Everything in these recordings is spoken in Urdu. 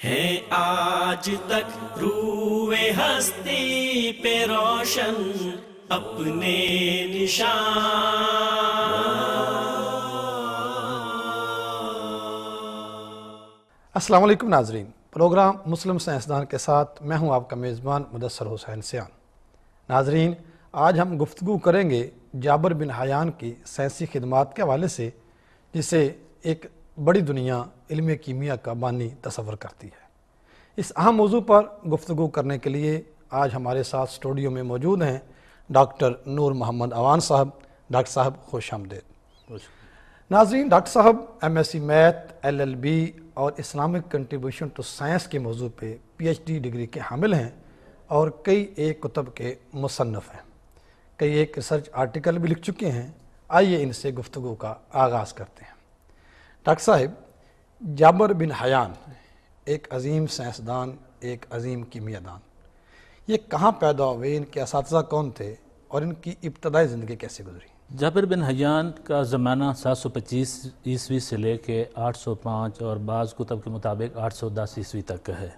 ہیں آج تک روئے ہستی پہ روشن اپنے نشان۔ السلام علیکم ناظرین، پروگرام مسلم سائنسدان کے ساتھ میں ہوں آپ کا میزبان مدثر حسین سیان۔ ناظرین، آج ہم گفتگو کریں گے جابر بن حیان کی سائنسی خدمات کے حوالے سے، جسے ایک بڑی دنیا علم کیمیا کا بانی تصور کرتی ہے۔ اس اہم موضوع پر گفتگو کرنے کے لیے آج ہمارے ساتھ اسٹوڈیو میں موجود ہیں ڈاکٹر نور محمد اوان صاحب۔ ڈاکٹر صاحب خوش آمدید۔ ناظرین، ڈاکٹر صاحب MSc میتھ، LLB اور اسلامک کنٹریبیوشن ٹو سائنس کے موضوع پہ PhD ڈگری کے حامل ہیں اور کئی ایک کتب کے مصنف ہیں، کئی ایک ریسرچ آرٹیکل بھی لکھ چکے ہیں۔ آئیے ان سے گفتگو کا آغاز کرتے ہیں۔ ڈاکٹر صاحب، جابر بن حیان ایک عظیم سائنسدان، ایک عظیم کیمیاء دان، یہ کہاں پیدا ہوئے، ان کے اساتذہ کون تھے اور ان کی ابتدائی زندگی کیسے گزری؟ جابر بن حیان کا زمانہ 725 عیسوی سے لے کے 805 اور بعض کتب کے مطابق 810 عیسوی تک کا ہے۔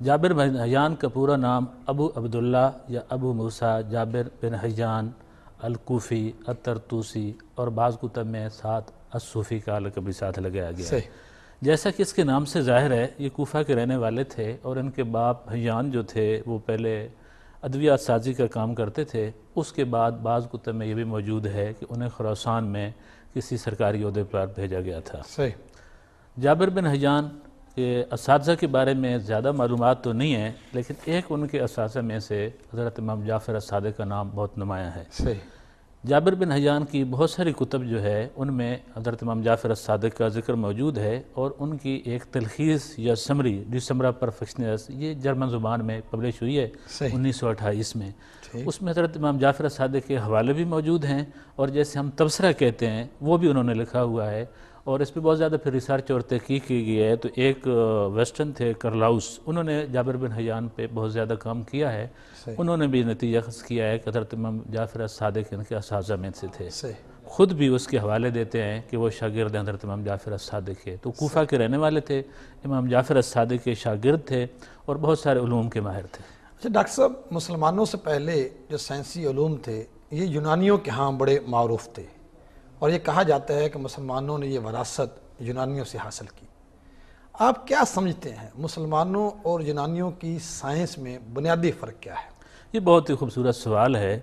جابر بن حیان کا پورا نام ابو عبداللہ یا ابو موسیٰ جابر بن حیان الکوفی الطرطوسی اور بعض کتب میں ساتھ الصوفی کا لقب بھی ساتھ لگایا گیا ہے۔ جیسا کہ اس کے نام سے ظاہر ہے، یہ کوفہ کے رہنے والے تھے اور ان کے باپ حیان جو تھے وہ پہلے ادویات سازی کا کام کرتے تھے۔ اس کے بعد بعض کتب میں یہ بھی موجود ہے کہ انہیں خراسان میں کسی سرکاری عہدے پر بھیجا گیا تھا۔ جابر بن حیان کے اساتذہ کے بارے میں زیادہ معلومات تو نہیں ہیں، لیکن ایک ان کے اساتذہ میں سے حضرت امام جعفر الصادق کا نام بہت نمایاں ہے۔ جابر بن حیان کی بہت ساری کتب جو ہے ان میں حضرت امام جعفر الصادق کا ذکر موجود ہے، اور ان کی ایک تلخیص یا سمری ڈسمرا پرفیکشنس یہ جرمن زبان میں پبلش ہوئی ہے 1928 میں۔ اس میں حضرت امام جعفر الصادق کے حوالے بھی موجود ہیں، اور جیسے ہم تبصرہ کہتے ہیں وہ بھی انہوں نے لکھا ہوا ہے، اور اس پہ بہت زیادہ پھر ریسرچ اور تحقیق کی گئی ہے۔ تو ایک ویسٹرن تھے کرلاؤس، انہوں نے جابر بن حیان پہ بہت زیادہ کام کیا ہے۔ انہوں نے بھی نتیجہ خاص کیا ہے کہ حضرت امام جعفر الصادق ان کے اساتذہ میں سے تھے۔ خود بھی اس کے حوالے دیتے ہیں کہ وہ شاگرد حضرت امام جعفر الصادق کے، تو کوفہ کے رہنے والے تھے، امام جعفر الصادق کے شاگرد تھے اور بہت سارے علوم کے ماہر تھے۔ اچھا ڈاکٹر صاحب، مسلمانوں سے پہلے جو سائنسی علوم تھے یہ یونانیوں کے ہاں بڑے معروف تھے، اور یہ کہا جاتا ہے کہ مسلمانوں نے یہ وراثت یونانیوں سے حاصل کی۔ آپ کیا سمجھتے ہیں مسلمانوں اور یونانیوں کی سائنس میں بنیادی فرق کیا ہے؟ یہ بہت ہی خوبصورت سوال ہے۔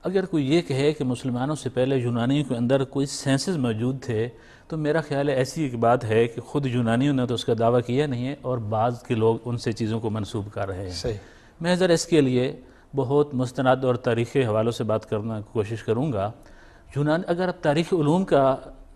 اگر کوئی یہ کہے کہ مسلمانوں سے پہلے یونانیوں کے اندر کوئی سائنسز موجود تھے، تو میرا خیال ہے ایسی ایک بات ہے کہ خود یونانیوں نے تو اس کا دعویٰ کیا نہیں ہے، اور بعض کے لوگ ان سے چیزوں کو منسوب کر رہے ہیں۔ میں ذرا اس کے لیے بہت مستند اور تاریخی حوالوں سے بات کرنا کوشش کروں گا۔ اگر آپ تاریخ علوم کا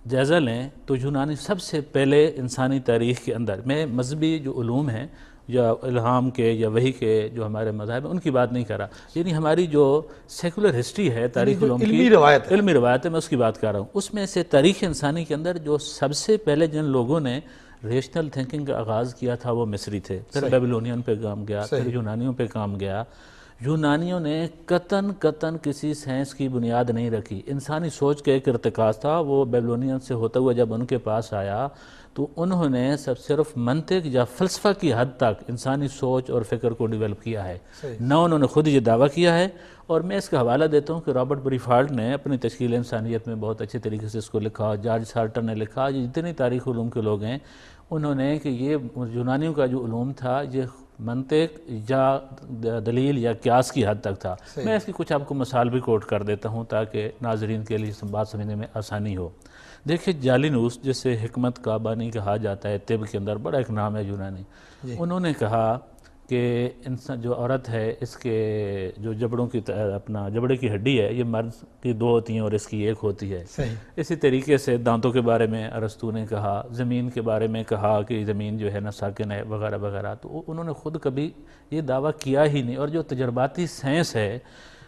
جائزہ لیں تو یونانی سب سے پہلے انسانی تاریخ کے اندر، میں مذہبی جو علوم ہیں یا الہام کے یا وحی کے جو ہمارے مذاہب ہیں ان کی بات نہیں کر رہا، یعنی ہماری جو سیکولر ہسٹری ہے تاریخ علوم کی، علمی روایت ہے، میں اس کی بات کر رہا ہوں۔ اس میں سے تاریخ انسانی کے اندر جو سب سے پہلے جن لوگوں نے ریشنل تھنکنگ کا آغاز کیا تھا وہ مصری تھے، پھر بیبلونین پہ کام گیا، پھر یونانیوں پہ کام گیا۔ یونانیوں نے قطعاً کسی سائنس کی بنیاد نہیں رکھی، انسانی سوچ کا ایک ارتکاز تھا۔ وہ بیبلونین سے ہوتا ہوا جب ان کے پاس آیا تو انہوں نے صرف منطق یا فلسفہ کی حد تک انسانی سوچ اور فکر کو ڈیولپ کیا ہے، نہ انہوں نے خود یہ دعویٰ کیا ہے۔ اور میں اس کا حوالہ دیتا ہوں کہ رابرٹ بریفالڈ نے اپنی تشکیل انسانیت میں بہت اچھے طریقے سے اس کو لکھا، جارج سارٹر نے لکھا، یہ جتنی تاریخ علوم کے لوگ ہیں انہوں نے کہ یہ یونانیوں کا جو علوم تھا یہ منطق یا دلیل یا قیاس کی حد تک تھا۔ میں اس کی کچھ آپ کو مثال بھی کوٹ کر دیتا ہوں تاکہ ناظرین کے لیے بات سمجھنے میں آسانی ہو۔ دیکھیں جالینوس، جسے حکمت کا بانی کہا جاتا ہے طب کے اندر، بڑا ایک نام ہے یونانی، انہوں نے کہا کہ انسان جو عورت ہے اس کے جو جبڑوں کی جبڑے کی ہڈی ہے یہ مرد کی 2 ہوتی ہیں اور اس کی 1 ہوتی ہے۔ اسی طریقے سے دانتوں کے بارے میں ارسطو نے کہا، زمین کے بارے میں کہا کہ زمین جو ہے نا ساکن ہے وغیرہ وغیرہ۔ تو انہوں نے خود کبھی یہ دعویٰ کیا ہی نہیں۔ اور جو تجرباتی سائنس ہے،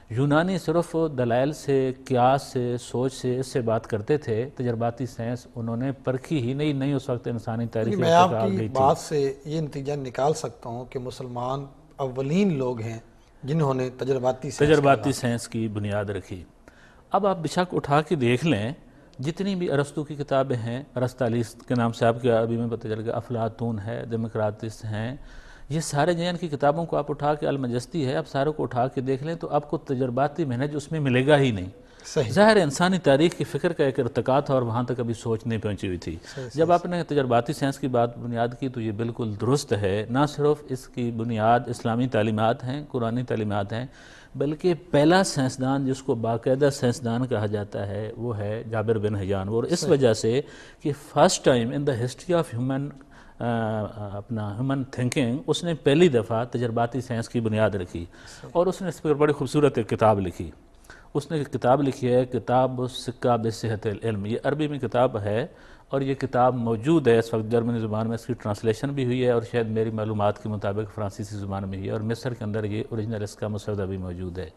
یونانی صرف دلائل سے، قیاس سے، سوچ سے، اس سے بات کرتے تھے۔ تجرباتی سائنس انہوں نے پرکھی ہی نہیں اس وقت انسانی تاریخ میں آپ کی بات سے یہ نتیجہ نکال سکتا ہوں کہ مسلمان اولین لوگ ہیں جنہوں نے تجرباتی سائنس کی بنیاد رکھی۔ اب آپ بے شک اٹھا کے دیکھ لیں جتنی بھی ارسطو کی کتابیں ہیں، ارسطالیس کے نام سے آپ کے عربی میں پتہ چل گیا، افلاطون ہے، ڈیموکراتس ہیں، یہ سارے جن کی کتابوں کو آپ اٹھا کے، المجستی ہے، آپ ساروں کو اٹھا کے دیکھ لیں تو آپ کو تجرباتی منہج اس میں ملے گا ہی نہیں۔ صحیح، ظاہر انسانی تاریخ کی فکر کا ایک ارتقا تھا اور وہاں تک ابھی سوچ نہیں پہنچی ہوئی تھی۔ جب آپ نے تجرباتی سائنس کی بات بنیاد کی تو یہ بالکل درست ہے، نہ صرف اس کی بنیاد اسلامی تعلیمات ہیں، قرآنی تعلیمات ہیں، بلکہ پہلا سائنسدان جس کو باقاعدہ سائنسدان کہا جاتا ہے وہ ہے جابر بن حیان، اور اس وجہ سے کہ first time in the history of human thinking اس نے پہلی دفعہ تجرباتی سائنس کی بنیاد رکھی، اور اس نے اس پر بڑی خوبصورت ایک کتاب لکھی۔ اس نے ایک کتاب لکھی ہے، کتاب السکہ بصحت العلم، یہ عربی میں کتاب ہے اور یہ کتاب موجود ہے اس وقت جرمنی زبان میں، اس کی ٹرانسلیشن بھی ہوئی ہے اور شاید میری معلومات کے مطابق فرانسیسی زبان میں ہوئی ہے، اور مصر کے اندر یہ اوریجنل اس کا مسودہ بھی موجود ہے۔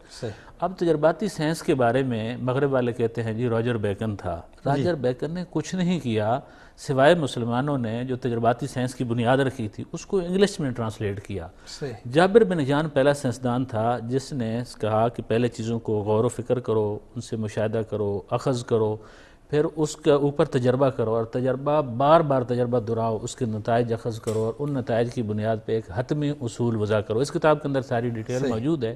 اب تجرباتی سائنس کے بارے میں مغرب والے کہتے ہیں جی راجر بیکن تھا۔ راجر بیکن نے کچھ نہیں کیا سوائے مسلمانوں نے جو تجرباتی سائنس کی بنیاد رکھی تھی اس کو انگلش میں ٹرانسلیٹ کیا۔ جابر بن حیان پہلا سائنسدان تھا جس نے کہا کہ پہلے چیزوں کو غور و فکر کرو، ان سے مشاہدہ کرو، اخذ کرو، پھر اس کے اوپر تجربہ کرو، اور تجربہ بار بار تجربہ دہراؤ، اس کے نتائج اخذ کرو، اور ان نتائج کی بنیاد پہ ایک حتمی اصول وضع کرو۔ اس کتاب کے اندر ساری ڈیٹیل موجود ہے۔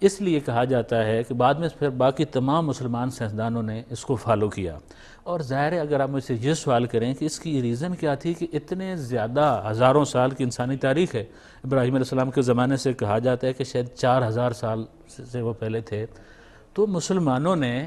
اس لیے کہا جاتا ہے کہ بعد میں پھر باقی تمام مسلمان سائنسدانوں نے اس کو فالو کیا، اور ظاہر ہے اگر آپ مجھ سے یہ سوال کریں کہ اس کی ریزن کیا تھی کہ اتنے زیادہ ہزاروں سال کی انسانی تاریخ ہے، ابراہیم علیہ السلام کے زمانے سے کہا جاتا ہے کہ شاید 4000 سال سے وہ پہلے تھے، تو مسلمانوں نے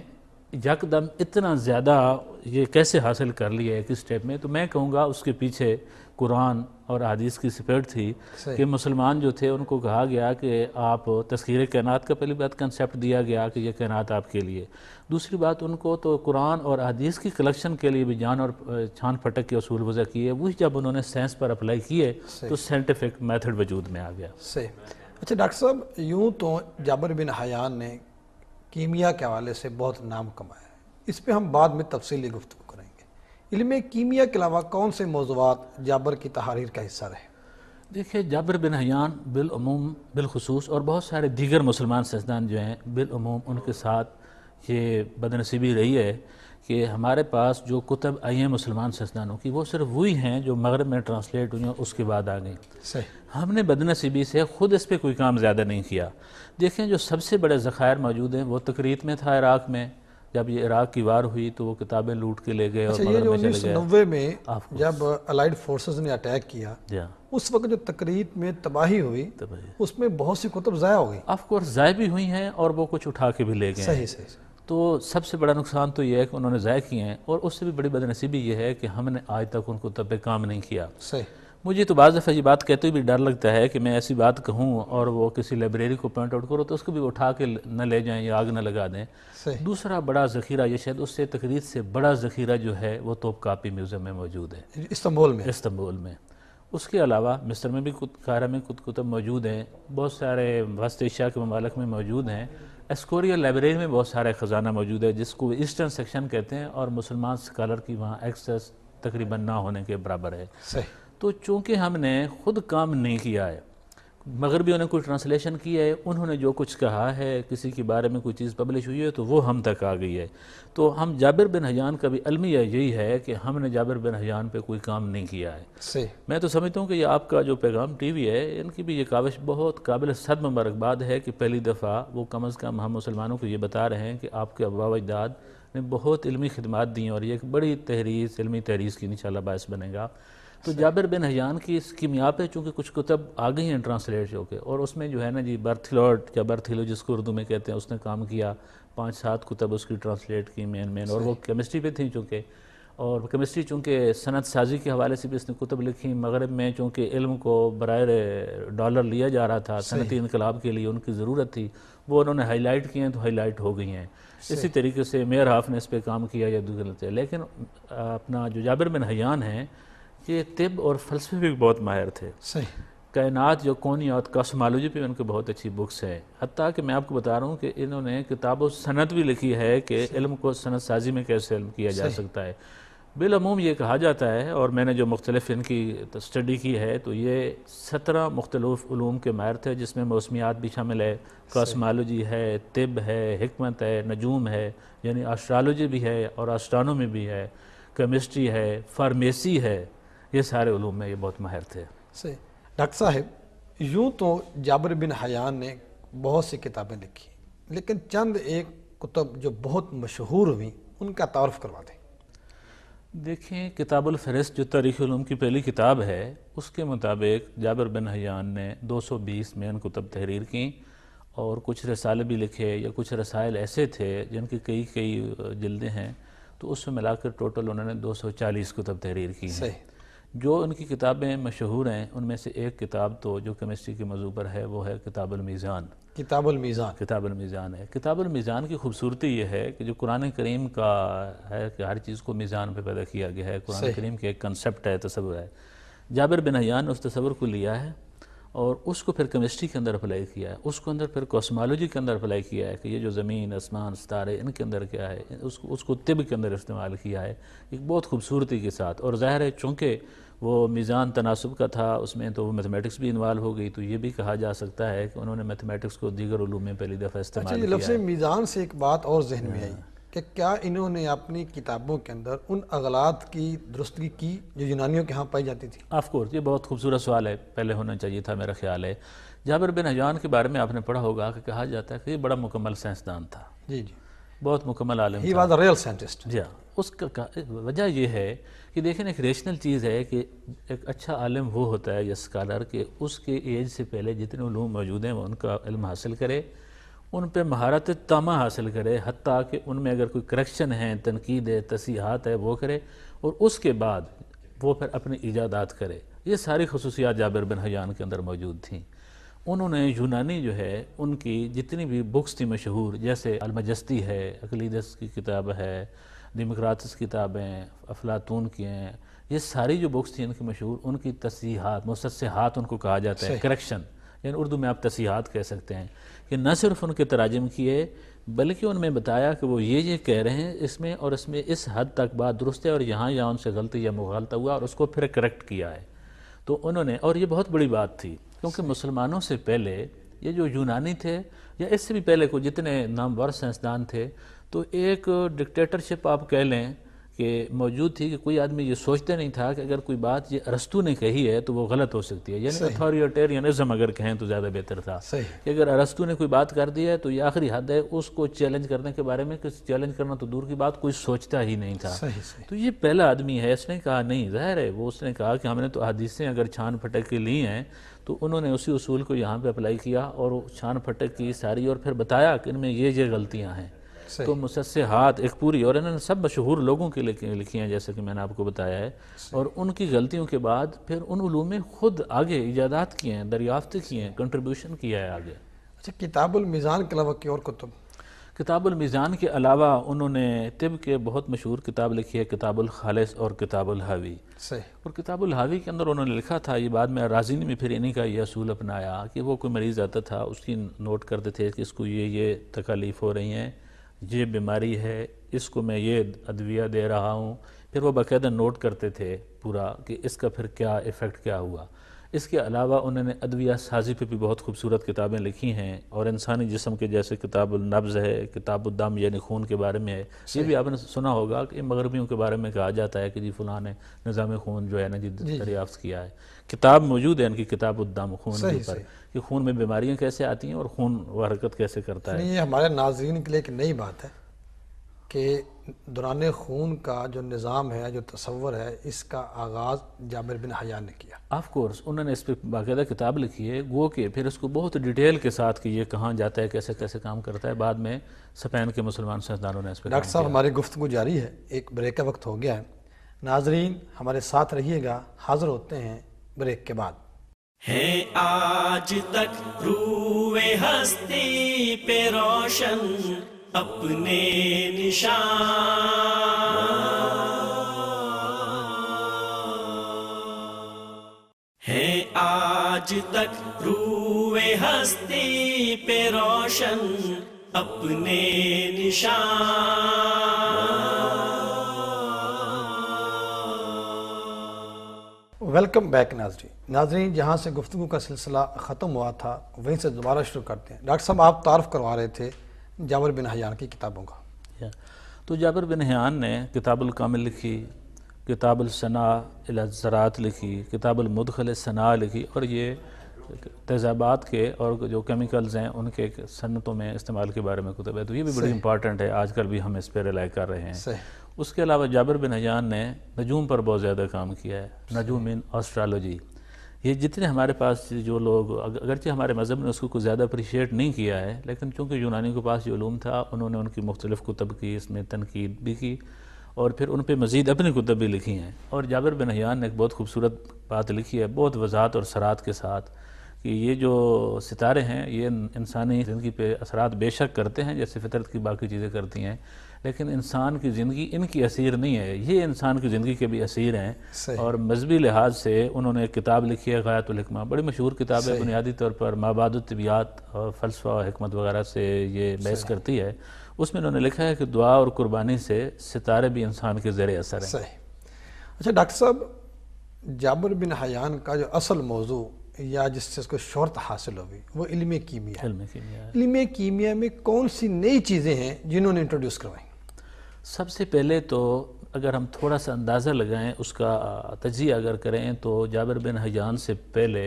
یکدم اتنا زیادہ یہ کیسے حاصل کر لیا ایک اسٹیپ میں؟ تو میں کہوں گا اس کے پیچھے قرآن اور حدیث کی سپیٹ تھی کہ مسلمان جو تھے ان کو کہا گیا کہ آپ تذکیر کائنات کا پہلی بات کنسیپٹ دیا گیا کہ یہ کائنات آپ کے لیے، دوسری بات ان کو تو قرآن اور حدیث کی کلیکشن کے لیے بھی جان اور چھان پھٹک کے اصول وضع کیے، وہی جب انہوں نے سائنس پر اپلائی کیے تو سائنٹیفک میتھڈ وجود میں آ گیا۔ صحیح۔ اچھا ڈاکٹر صاحب، یوں تو جابر بن حیان نے کیمیا کے حوالے سے بہت نام کمایا ہے، اس پہ ہم بعد میں تفصیلی گفتگو کریں گے۔ علم کیمیا کے علاوہ کون سے موضوعات جابر کی تحاریر کا حصہ رہے؟ دیکھیں جابر بن حیان بالعموم بالخصوص اور بہت سارے دیگر مسلمان سائنسدان جو ہیں بالعموم ان کے ساتھ یہ بدنصیبی رہی ہے کہ ہمارے پاس جو کتب آئی ہیں مسلمان سائنسدانوں کی وہ صرف وہی ہیں جو مغرب میں ٹرانسلیٹ ہوئی ہیں، اس کے بعد آ گئیں۔ ہم نے بدنصیبی سے خود اس پہ کوئی کام زیادہ نہیں کیا۔ دیکھیں جو سب سے بڑے ذخائر موجود ہیں وہ تکریت میں تھا، عراق میں، جب یہ عراق کی وار ہوئی تو وہ کتابیں لوٹ کے لے گئے اور مغرب میں چلے گئے۔ 1990 میں جب الائیڈ فورسز نے اٹیک کیا اس وقت جو تکریت میں تباہی ہوئی اس میں بہت سی کتب ضائع ہو گئی، آف کورس ضائع بھی ہوئی ہیں اور وہ کچھ اٹھا کے بھی لے گئے۔ صحیح۔ تو سب سے بڑا نقصان تو یہ ہے کہ انہوں نے ضائع کیے ہیں، اور اس سے بھی بڑی بدنصیبی یہ ہے کہ ہم نے آج تک ان کتب پہ کام نہیں کیا۔ مجھے تو بعض دفعہ یہ بات کہتے ہوئے بھی ڈر لگتا ہے کہ میں ایسی بات کہوں اور وہ کسی لائبریری کو پوائنٹ آؤٹ کرو تو اس کو بھی اٹھا کے نہ لے جائیں یا آگ نہ لگا دیں۔ دوسرا بڑا ذخیرہ یہ شاید اس سے تقریر سے بڑا ذخیرہ جو ہے وہ توپ کاپی میوزیم میں موجود ہے، استنبول میں۔ اس کے علاوہ مصر میں بھی قاہرہ میں کتب موجود ہیں، بہت سارے وسط ایشیا کے ممالک میں موجود ہیں، اسکوریا لائبریری میں بہت سارے خزانہ موجود ہے جس کو ایسٹرن سیکشن کہتے ہیں، اور مسلمان سکالر کی وہاں ایکسیس تقریباً نہ ہونے کے برابر ہے۔ تو چونکہ ہم نے خود کام نہیں کیا ہے، مغربیوں نے کوئی ٹرانسلیشن کی ہے، انہوں نے جو کچھ کہا ہے، کسی کے بارے میں کوئی چیز پبلش ہوئی ہے تو وہ ہم تک آ گئی ہے۔ تو ہم جابر بن حیان کا بھی المیہ یہی ہے کہ ہم نے جابر بن حیان پہ کوئی کام نہیں کیا ہے۔ میں تو سمجھتا ہوں کہ یہ آپ کا جو پیغام ٹی وی ہے ان کی بھی یہ کاوش بہت قابل صد مبارکباد ہے کہ پہلی دفعہ وہ کم از کم ہم مسلمانوں کو یہ بتا رہے ہیں کہ آپ کے آباء و اجداد نے بہت علمی خدمات دی ہیں، اور یہ ایک بڑی تحریز، علمی تحریز کی انشاءاللہ باعث بنے گا۔ تو جابر بن حیان کی اس کیمیاب ہے چونکہ کچھ کتب آ گئی ہیں ٹرانسلیٹ ہو کے، اور اس میں جو ہے نا جی برتھلو جس کو اردو میں کہتے ہیں اس نے کام کیا، 5-7 کتب اس کی ٹرانسلیٹ کی مین اور وہ کیمسٹری پہ تھیں چونکہ، اور کیمسٹری چونکہ صنعت سازی کے حوالے سے بھی اس نے کتب لکھی۔ مغرب میں چونکہ علم کو برائے ڈالر لیا جا رہا تھا، صنعتی انقلاب کے لیے ان کی ضرورت تھی، وہ انہوں نے ہائی لائٹ کیے ہیں تو ہائی لائٹ ہو گئی ہیں۔ اسی طریقے سے میئر ہاف نے اس پہ کام کیا یا دوسرے، لیکن اپنا جو جابر بن حیان ہیں یہ طب اور فلسفے بھی بہت ماہر تھے۔ کائنات جو کونیات کاسمالوجی پہ ان کے بہت اچھی بکس ہیں، حتیٰ کہ میں آپ کو بتا رہا ہوں کہ انہوں نے کتاب و سند بھی لکھی ہے کہ علم کو صنعت سازی میں کیسے علم کیا جا سکتا ہے۔ بالعموم یہ کہا جاتا ہے، اور میں نے جو مختلف ان کی اسٹڈی کی ہے تو یہ 17 مختلف علوم کے ماہر تھے، جس میں موسمیات بھی شامل ہے، کاسمالوجی ہے، طب ہے، حکمت ہے، نجوم ہے، یعنی آسٹرالوجی بھی ہے اور آسٹرانومی بھی ہے، کیمسٹری ہے، فارمیسی ہے، یہ سارے علوم میں یہ بہت ماہر تھے۔ صحیح۔ ڈاکٹر صاحب، یوں تو جابر بن حیان نے بہت سی کتابیں لکھی، لیکن چند ایک کتب جو بہت مشہور ہوئیں ان کا تعارف کروا دیں۔ دیکھیں، کتاب الفہرست جو تاریخ علوم کی پہلی کتاب ہے، اس کے مطابق جابر بن حیان نے 220 میں ان کتب تحریر کی، اور کچھ رسالے بھی لکھے، یا کچھ رسائل ایسے تھے جن کی کئی جلدیں ہیں، تو اس میں ملا کر ٹوٹل انہوں نے 240 کتب تحریر کی ہیں۔ صحیح۔ جو ان کی کتابیں مشہور ہیں ان میں سے ایک کتاب تو جو کیمسٹری کے موضوع پر ہے وہ ہے کتاب المیزان۔ کتاب المیزان۔ کتاب المیزان ہے۔ کتاب المیزان کی خوبصورتی یہ ہے کہ جو قرآن کریم کا ہے کہ ہر چیز کو میزان پہ پیدا کیا گیا ہے، قرآن کریم کے ایک کنسپٹ ہے، تصور ہے۔ جابر بن حیان نے اس تصور کو لیا ہے اور اس کو پھر کیمسٹری کے اندر اپلائی کیا ہے، اس کو اندر پھر کاسمالوجی کے اندر اپلائی کیا ہے کہ یہ جو زمین، آسمان، ستارے، ان کے اندر کیا ہے، اس کو طب کے اندر استعمال کیا ہے ایک بہت خوبصورتی کے ساتھ۔ اور ظاہر ہے چونکہ وہ میزان تناسب کا تھا، اس میں تو میتھمیٹکس بھی انوالو ہو گئی، تو یہ بھی کہا جا سکتا ہے کہ انہوں نے میتھمیٹکس کو دیگر علوم میں پہلی دفعہ استعمال اچھا، یہ کیا لفظ ہے۔ میزان سے ایک بات اور ذہن میں آئی کہ کیا انہوں نے اپنی کتابوں کے اندر ان اغلاط کی درستگی کی جو یونانیوں کے ہاں پائی جاتی تھی؟ آف کورس، یہ بہت خوبصورت سوال ہے، پہلے ہونا چاہیے تھا میرا خیال ہے۔ جابر بن حیان کے بارے میں آپ نے پڑھا ہوگا کہ کہا جاتا ہے کہ یہ بڑا مکمل سائنسدان تھا، جی جی، بہت مکمل عالم ہی تھا۔ Was a real scientist. جی ہاں، اس کا وجہ یہ ہے کہ دیکھیں ایک ریشنل چیز ہے کہ ایک اچھا عالم وہ ہوتا ہے یا اسکالر کہ اس کے ایج سے پہلے جتنے علوم موجود ہیں وہ ان کا علم حاصل کرے، ان پہ مہارت تامہ حاصل کرے، حتیٰ کہ ان میں اگر کوئی کریکشن ہے، تنقید ہے، تصحیحات ہے، وہ کرے، اور اس کے بعد وہ پھر اپنی ایجادات کرے۔ یہ ساری خصوصیات جابر بن حیان کے اندر موجود تھیں۔ انہوں نے یونانی جو ہے ان کی جتنی بھی بکس تھی مشہور، جیسے المجستی ہے، اقلیدس کی کتاب ہے، ڈیموکراتس کتابیں، افلاطون کی ہیں، یہ ساری جو بکس تھیں ان کی مشہور، ان کی تصحیحات، مصححات ان کو کہا جاتا ہے، کریکشن، یعنی اردو میں آپ تصحیحات کہہ سکتے ہیں، کہ نہ صرف ان کے تراجم کیے بلکہ ان میں بتایا کہ وہ یہ کہہ رہے ہیں اس میں، اور اس میں اس حد تک بات درست ہے، اور یہاں ان سے غلطی یا مغالطہ ہوا، اور اس کو پھر کریکٹ کیا ہے۔ تو انہوں نے، اور یہ بہت بڑی بات تھی کیونکہ مسلمانوں سے پہلے یہ جو یونانی تھے یا اس سے بھی پہلے کو جتنے نامور سائنسدان تھے، تو ایک ڈکٹیٹرشپ آپ کہہ لیں کہ موجود تھی کہ کوئی آدمی یہ سوچتے نہیں تھا کہ اگر کوئی بات یہ ارسطو نے کہی ہے تو وہ غلط ہو سکتی ہے، یعنی اتھارٹیرینزم اگر کہیں تو زیادہ بہتر تھا کہ اگر ارسطو نے کوئی بات کر دی ہے تو یہ آخری حد ہے، اس کو چیلنج کرنے کے بارے میں کہ چیلنج کرنا تو دور کی بات، کوئی سوچتا ہی نہیں تھا۔ تو یہ پہلا آدمی ہے، اس نے کہا نہیں، ظاہر ہے وہ اس نے کہا کہ ہم نے تو حدیثیں اگر چھان پھٹک کے لی ہیں تو انہوں نے اسی اصول کو یہاں پہ اپلائی کیا اور چھان پھٹک کی ساری، اور پھر بتایا کہ ان میں یہ غلطیاں ہیں۔ تو مصححات ایک پوری، اور انہوں نے سب مشہور لوگوں کے لکھی ہیں جیسے کہ میں نے آپ کو بتایا ہے، اور ان کی غلطیوں کے بعد پھر ان علوم میں خود آگے ایجادات کیے ہیں، دریافتیں کی ہیں، کنٹریبیوشن کیا ہے آگے۔ اچھا، کتاب المیزان کے علاوہ کی اور کتب؟ کتاب المیزان کے علاوہ انہوں نے طب کے بہت مشہور کتاب لکھی ہے، کتاب الخالص اور کتاب الحاوی۔ اور کتاب الحاوی کے اندر انہوں نے لکھا تھا، یہ بعد میں رازی نے بھی پھر انہی کا یہ اصول اپنایا کہ وہ کوئی مریض آتا تھا، اس کی نوٹ کرتے تھے کہ اس کو یہ تکالیف ہو رہی ہیں، یہ بیماری ہے، اس کو میں یہ ادویہ دے رہا ہوں، پھر وہ باقاعدہ نوٹ کرتے تھے پورا کہ اس کا پھر کیا ایفیکٹ کیا ہوا۔ اس کے علاوہ انہوں نے ادویہ سازی پہ بھی بہت خوبصورت کتابیں لکھی ہیں، اور انسانی جسم کے جیسے کتاب النبض ہے، کتاب الدم یعنی خون کے بارے میں ہے، یہ بھی آپ نے سنا ہوگا کہ مغربیوں کے بارے میں کہا جاتا ہے کہ جی فلاں نے نظام خون جو ہے نا جی دریافت کیا ہے۔ کتاب موجود ہے ان کی، کتاب الدم، خون کے اوپر، کہ خون میں بیماریاں کیسے آتی ہیں اور خون وہ حرکت کیسے کرتا ہے۔ یہ ہمارے ناظرین کے لیے ایک نئی بات ہے کہ دوران خون کا جو نظام ہے، جو تصور ہے، اس کا آغاز جابر بن حیان نے کیا۔ آف کورس انہوں نے اس پہ باقاعدہ کتاب لکھی ہے، گو کہ پھر اس کو بہت ڈیٹیل کے ساتھ کہ یہ کہاں جاتا ہے، کیسے کیسے کام کرتا ہے، بعد میں اسپین کے مسلمان سائنسدانوں نے اس پہ ڈاکٹر صاحب ہماری گفتگو جاری ہے، ایک بریک کا وقت ہو گیا ہے، ناظرین ہمارے ساتھ رہیے گا، حاضر ہوتے ہیں بریک کے بعد۔ ہے آج تک روئے ہستی پہ روشن اپنے نشان، ہے آج تک روئے ہستی پہ روشن اپنے نشان، ویلکم بیک ناظرین جہاں سے گفتگو کا سلسلہ ختم ہوا تھا وہیں سے دوبارہ شروع کرتے ہیں۔ ڈاکٹر صاحب آپ تعارف کروا رہے تھے جابر بن حیان کی کتابوں کا۔ تو جابر بن حیان نے کتاب الکامل لکھی، کتاب الصناع الی الزراعت لکھی، کتاب المدخل صناع لکھی، اور یہ تیزابات کے اور جو کیمیکلز ہیں ان کے صنعتوں میں استعمال کے بارے میں کتب ہے، تو یہ بھی بڑی امپورٹنٹ ہے، آج کل بھی ہم اس پہ ریلائی کر رہے ہیں۔ اس کے علاوہ جابر بن حیان نے نجوم پر بہت زیادہ کام کیا ہے، نجوم ان آسٹرالوجی۔ یہ جتنے ہمارے پاس جو لوگ، اگرچہ ہمارے مذہب نے اس کو کوئی زیادہ اپریشیٹ نہیں کیا ہے، لیکن چونکہ یونانیوں کے پاس یہ علوم تھا، انہوں نے ان کی مختلف کتب کی، اس میں تنقید بھی کی اور پھر ان پہ مزید اپنی کتب بھی لکھی ہیں۔ اور جابر بن حیان نے ایک بہت خوبصورت بات لکھی ہے، بہت وضاحت اور صراحت کے ساتھ، کہ یہ جو ستارے ہیں یہ انسانی زندگی پہ اثرات بے شک کرتے ہیں جیسے فطرت کی باقی چیزیں کرتی ہیں، لیکن انسان کی زندگی ان کی اسیر نہیں ہے، یہ انسان کی زندگی کے بھی اسیر ہیں۔ اور مذہبی لحاظ سے انہوں نے ایک کتاب لکھی ہے غایۃ الحکمہ، بڑی مشہور کتاب ہے، بنیادی طور پر مابعد الطبیعات اور فلسفہ و حکمت وغیرہ سے یہ بحث کرتی ہے۔ اس میں انہوں نے لکھا ہے کہ دعا اور قربانی سے ستارے بھی انسان کے زیر اثر ہیں۔ صحیح۔ اچھا ڈاکٹر صاحب، جابر بن حیان کا جو اصل موضوع یا جس سے اس کو شہرت حاصل ہوئی وہ علم کیمیا ہے۔ علم کیمیا میں کون سی نئی چیزیں ہیں جنہوں نے انٹروڈیوس کروائیں؟ سب سے پہلے تو اگر ہم تھوڑا سا اندازہ لگائیں، اس کا تجزیہ اگر کریں، تو جابر بن حیان سے پہلے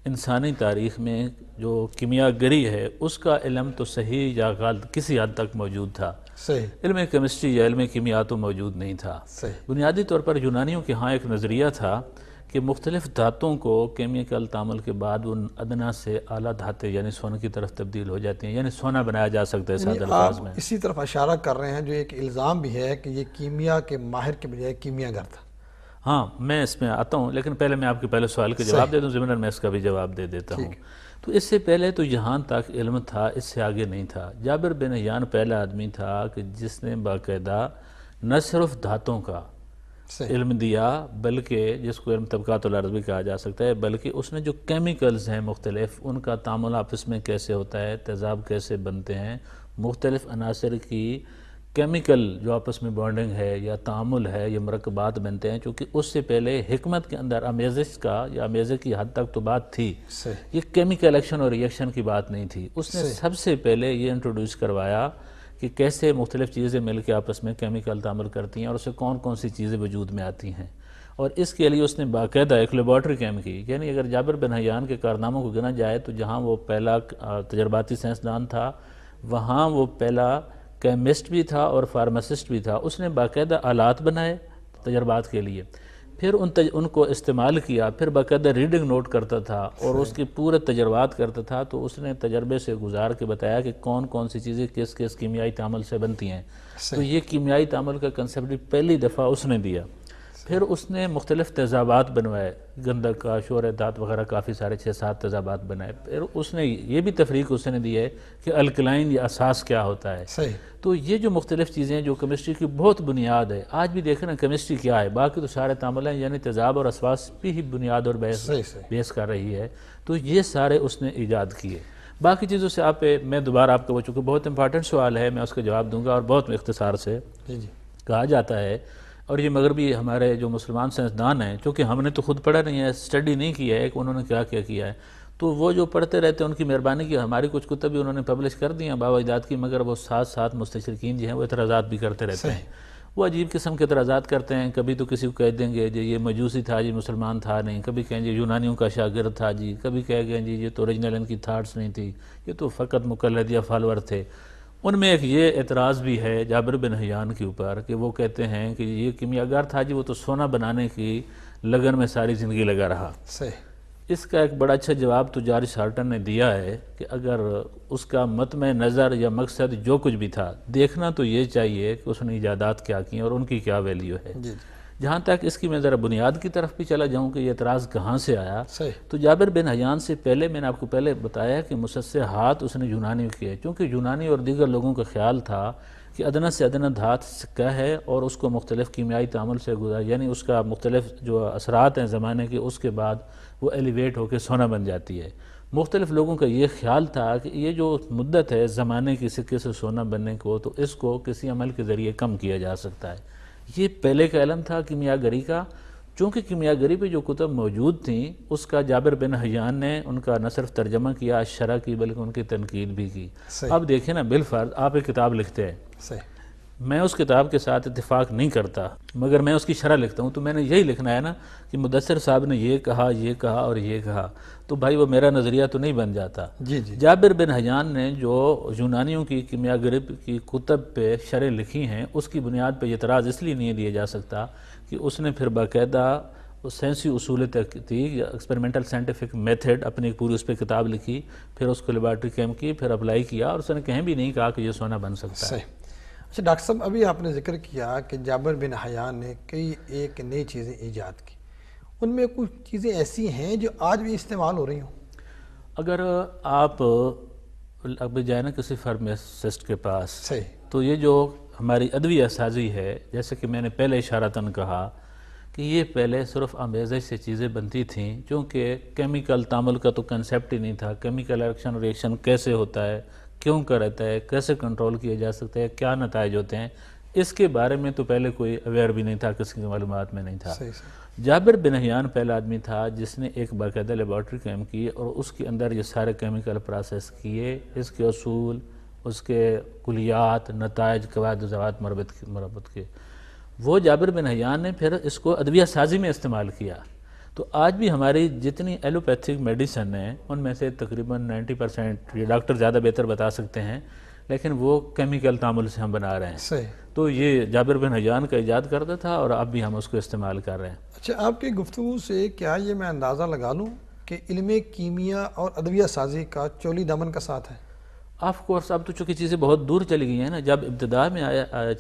انسانی تاریخ میں جو کیمیا گری ہے اس کا علم تو صحیح یا غلط کسی حد تک موجود تھا۔ علم کیمسٹری یا علم کیمیا تو موجود نہیں تھا۔ بنیادی طور پر یونانیوں کے ہاں ایک نظریہ تھا کہ مختلف دھاتوں کو کیمیکل تعامل کے بعد ان ادنا سے اعلیٰ دھاتیں یعنی سونے کی طرف تبدیل ہو جاتی ہیں، یعنی سونا بنایا جا سکتا ہے سادہ الفاظ میں۔ اسی طرف اشارہ کر رہے ہیں جو ایک الزام بھی ہے کہ یہ کیمیا کے ماہر کے بجائے کیمیا گر تھا۔ ہاں، میں اس میں آتا ہوں، لیکن پہلے میں آپ کے پہلے سوال کا جواب دے دوں، ضمناً میں اس کا بھی جواب دے دیتا ہوں۔ تو اس سے پہلے تو جہاں تک علم تھا اس سے آگے نہیں تھا۔ جابر بن حیان پہلا آدمی تھا کہ جس نے باقاعدہ نہ صرف دھاتوں کا علم دیا، بلکہ جس کو علم طبقات الارض بھی کہا جا سکتا ہے، بلکہ اس نے جو کیمیکلز ہیں مختلف، ان کا تعامل آپس میں کیسے ہوتا ہے، تیزاب کیسے بنتے ہیں، مختلف عناصر کی کیمیکل جو آپس میں بانڈنگ ہے یا تعامل ہے یا مرکبات بنتے ہیں، چونکہ اس سے پہلے حکمت کے اندر آمیزش کا یا آمیزش کی حد تک تو بات تھی، یہ کیمیکل ایکشن اور ریئیکشن کی بات نہیں تھی۔ اس نے سب سے پہلے یہ انٹروڈیوس کروایا کہ کیسے مختلف چیزیں مل کے آپس میں کیمیکل تعامل کرتی ہیں اور اسے کون کون سی چیزیں وجود میں آتی ہیں، اور اس کے لیے اس نے باقاعدہ ایک لیبارٹری قائم کی۔ یعنی اگر جابر بن حیان کے کارناموں کو گنا جائے تو جہاں وہ پہلا تجرباتی سائنسدان تھا، وہاں وہ پہلا کیمسٹ بھی تھا اور فارماسسٹ بھی تھا۔ اس نے باقاعدہ آلات بنائے تجربات کے لیے، پھر ان کو استعمال کیا، پھر باقاعدہ ریڈنگ نوٹ کرتا تھا اور اس کے پورے تجربات کرتا تھا، تو اس نے تجربے سے گزار کے بتایا کہ کون کون سی چیزیں کس کس کیمیائی تعامل سے بنتی ہیں۔ تو یہ کیمیائی تعامل کا کنسیپٹ پہلی دفعہ اس نے دیا۔ پھر اس نے مختلف تیزابات بنوائے، گندک کا، شور دھات وغیرہ، کافی سارے 6-7 تیزابات بنائے۔ پھر اس نے یہ بھی تفریق اس نے دی ہے کہ الکلائن یا اساس کیا ہوتا ہے۔ تو یہ جو مختلف چیزیں جو کیمسٹری کی بہت بنیاد ہے، آج بھی دیکھیں نا کیمسٹری کیا ہے، باقی تو سارے تعامل ہیں، یعنی تیزاب اور اساس بھی ہی بنیاد اور بحث کر رہی ہے، تو یہ سارے اس نے ایجاد کیے۔ باقی چیزوں سے میں دوبارہ آپ کو وہ چونکہ بہت امپارٹنٹ سوال ہے، میں اس کا جواب دوں گا اور بہت اختصار سے۔ کہا جاتا ہے، اور یہ مغربی ہمارے جو مسلمان سائنسدان ہیں، چونکہ ہم نے تو خود پڑھا نہیں ہے، اسٹڈی نہیں کیا ہے کہ انہوں نے کیا کیا ہے، تو وہ جو پڑھتے رہتے ہیں ان کی مہربانی کی، ہماری کچھ کتب بھی انہوں نے پبلش کر دی ہیں بابا اجداد کی، مگر وہ ساتھ مستشرقین جو ہیں وہ اعتراضات بھی کرتے رہتے ہیں۔ وہ عجیب قسم کے اعتراضات کرتے ہیں، کبھی تو کسی کو کہہ دیں گے جی یہ مجوسی تھا جی، مسلمان تھا نہیں، کبھی کہیں جی یونانیوں کا شاگرد تھا جی، کبھی کہہ گئے جی یہ تو اوریجنل ان کی تھاٹس نہیں تھی، یہ تو فقط مقلد یا فالور تھے۔ ان میں ایک یہ اعتراض بھی ہے جابر بن حیان کے اوپر کہ وہ کہتے ہیں کہ یہ کیمیاگر تھا جی، وہ تو سونا بنانے کی لگن میں ساری زندگی لگا رہا۔ اس کا ایک بڑا اچھا جواب تو جارج ہارٹن نے دیا ہے کہ اگر اس کا مطمع نظر یا مقصد جو کچھ بھی تھا، دیکھنا تو یہ چاہیے کہ اس نے ایجادات کیا کی اور ان کی کیا ویلیو ہے۔ جہاں تک اس کی میں ذرا بنیاد کی طرف بھی چلا جاؤں کہ یہ اعتراض کہاں سے آیا، تو جابر بن حیان سے پہلے میں نے آپ کو پہلے بتایا کہ مسسحات اس نے یونانیوں کیے، چونکہ یونانی اور دیگر لوگوں کا خیال تھا کہ ادنا سے ادنا دھات کیا ہے اور اس کو مختلف کیمیائی تعامل سے گزار، یعنی اس کا مختلف جو اثرات ہیں زمانے کے، اس کے بعد وہ ایلیویٹ ہو کے سونا بن جاتی ہے۔ مختلف لوگوں کا یہ خیال تھا کہ یہ جو مدت ہے زمانے کی سکے سے سونا بننے کو، تو اس کو کسی عمل کے ذریعے کم کیا جا سکتا ہے۔ یہ پہلے کا علم تھا کیمیاگری کا، چونکہ کیمیا گری پہ جو کتب موجود تھیں اس کا جابر بن حیان نے ان کا نہ صرف ترجمہ کیا، شرح کی، بلکہ ان کی تنقید بھی کی۔ صحیح۔ اب دیکھیں نا، بالفرض آپ ایک کتاب لکھتے ہیں، صحیح۔ میں اس کتاب کے ساتھ اتفاق نہیں کرتا مگر میں اس کی شرح لکھتا ہوں، تو میں نے یہی لکھنا ہے نا کہ مدثر صاحب نے یہ کہا، یہ کہا اور یہ کہا، تو بھائی وہ میرا نظریہ تو نہیں بن جاتا۔ جی جی۔ جابر بن حیان نے جو یونانیوں کی کیمیا گری کی کتب پہ شرح لکھی ہیں، اس کی بنیاد پہ اعتراض اس لیے نہیں دیا جا سکتا کہ اس نے پھر باقاعدہ سائنسی اصول تحقیق، ایکسپیریمنٹل سائنٹیفک میتھڈ، اپنی پوری اس پہ کتاب لکھی، پھر اس کو لیبارٹری کیمپ کی، پھر اپلائی کیا، اور اس نے کہیں بھی نہیں کہا کہ یہ سونا بن سکتا ہے۔ صحیح۔ اچھا ڈاکٹر صاحب، ابھی آپ نے ذکر کیا کہ جابر بن حیان نے کئی ایک نئی چیزیں ایجاد کی، ان میں کچھ چیزیں ایسی ہیں جو آج بھی استعمال ہو رہی ہوں؟ اگر آپ اب جائیں نا کسی فارمیسسٹ کے پاس، صحیح۔ تو یہ جو ہماری ادویہ سازی ہے، جیسے کہ میں نے پہلے اشارتاً کہا کہ یہ پہلے صرف آمیزش سے چیزیں بنتی تھیں، چونکہ کیمیکل تعامل کا تو کنسیپٹ ہی نہیں تھا، کیمیکل ریئیکشن کیسے ہوتا ہے، کیوں کا رہتا ہے، کیسے کنٹرول کیا جا سکتا ہے، کیا نتائج ہوتے ہیں، اس کے بارے میں تو پہلے کوئی اویئر بھی نہیں تھا، کسی کی معلومات میں نہیں تھا۔ صحیح صحیح۔ جابر بن حیان پہلا آدمی تھا جس نے ایک باقاعدہ لیبارٹری کیمپ کی اور اس کے اندر یہ سارے کیمیکل پروسیس کیے، اس کے اصول، اس کے کلیات، نتائج، قواعد و ضوابط مربوط کے۔ وہ جابر بن حیان نے پھر اس کو ادویہ سازی میں استعمال کیا۔ تو آج بھی ہماری جتنی ایلوپیتھک میڈیسن ہیں ان میں سے تقریباً 90% یہ ڈاکٹر زیادہ بہتر بتا سکتے ہیں، لیکن وہ کیمیکل تعامل سے ہم بنا رہے ہیں۔ صحیح۔ تو یہ جابر بن حیان کا ایجاد کرتا تھا اور اب بھی ہم اس کو استعمال کر رہے ہیں۔ اچھا، آپ کی گفتگو سے کیا یہ میں اندازہ لگا لوں کہ علم کیمیا اور ادویہ سازی کا چولی دامن کا ساتھ ہے؟ آف کورس، اب تو چونکہ چیزیں بہت دور چلی گئی ہیں نا، جب ابتدا میں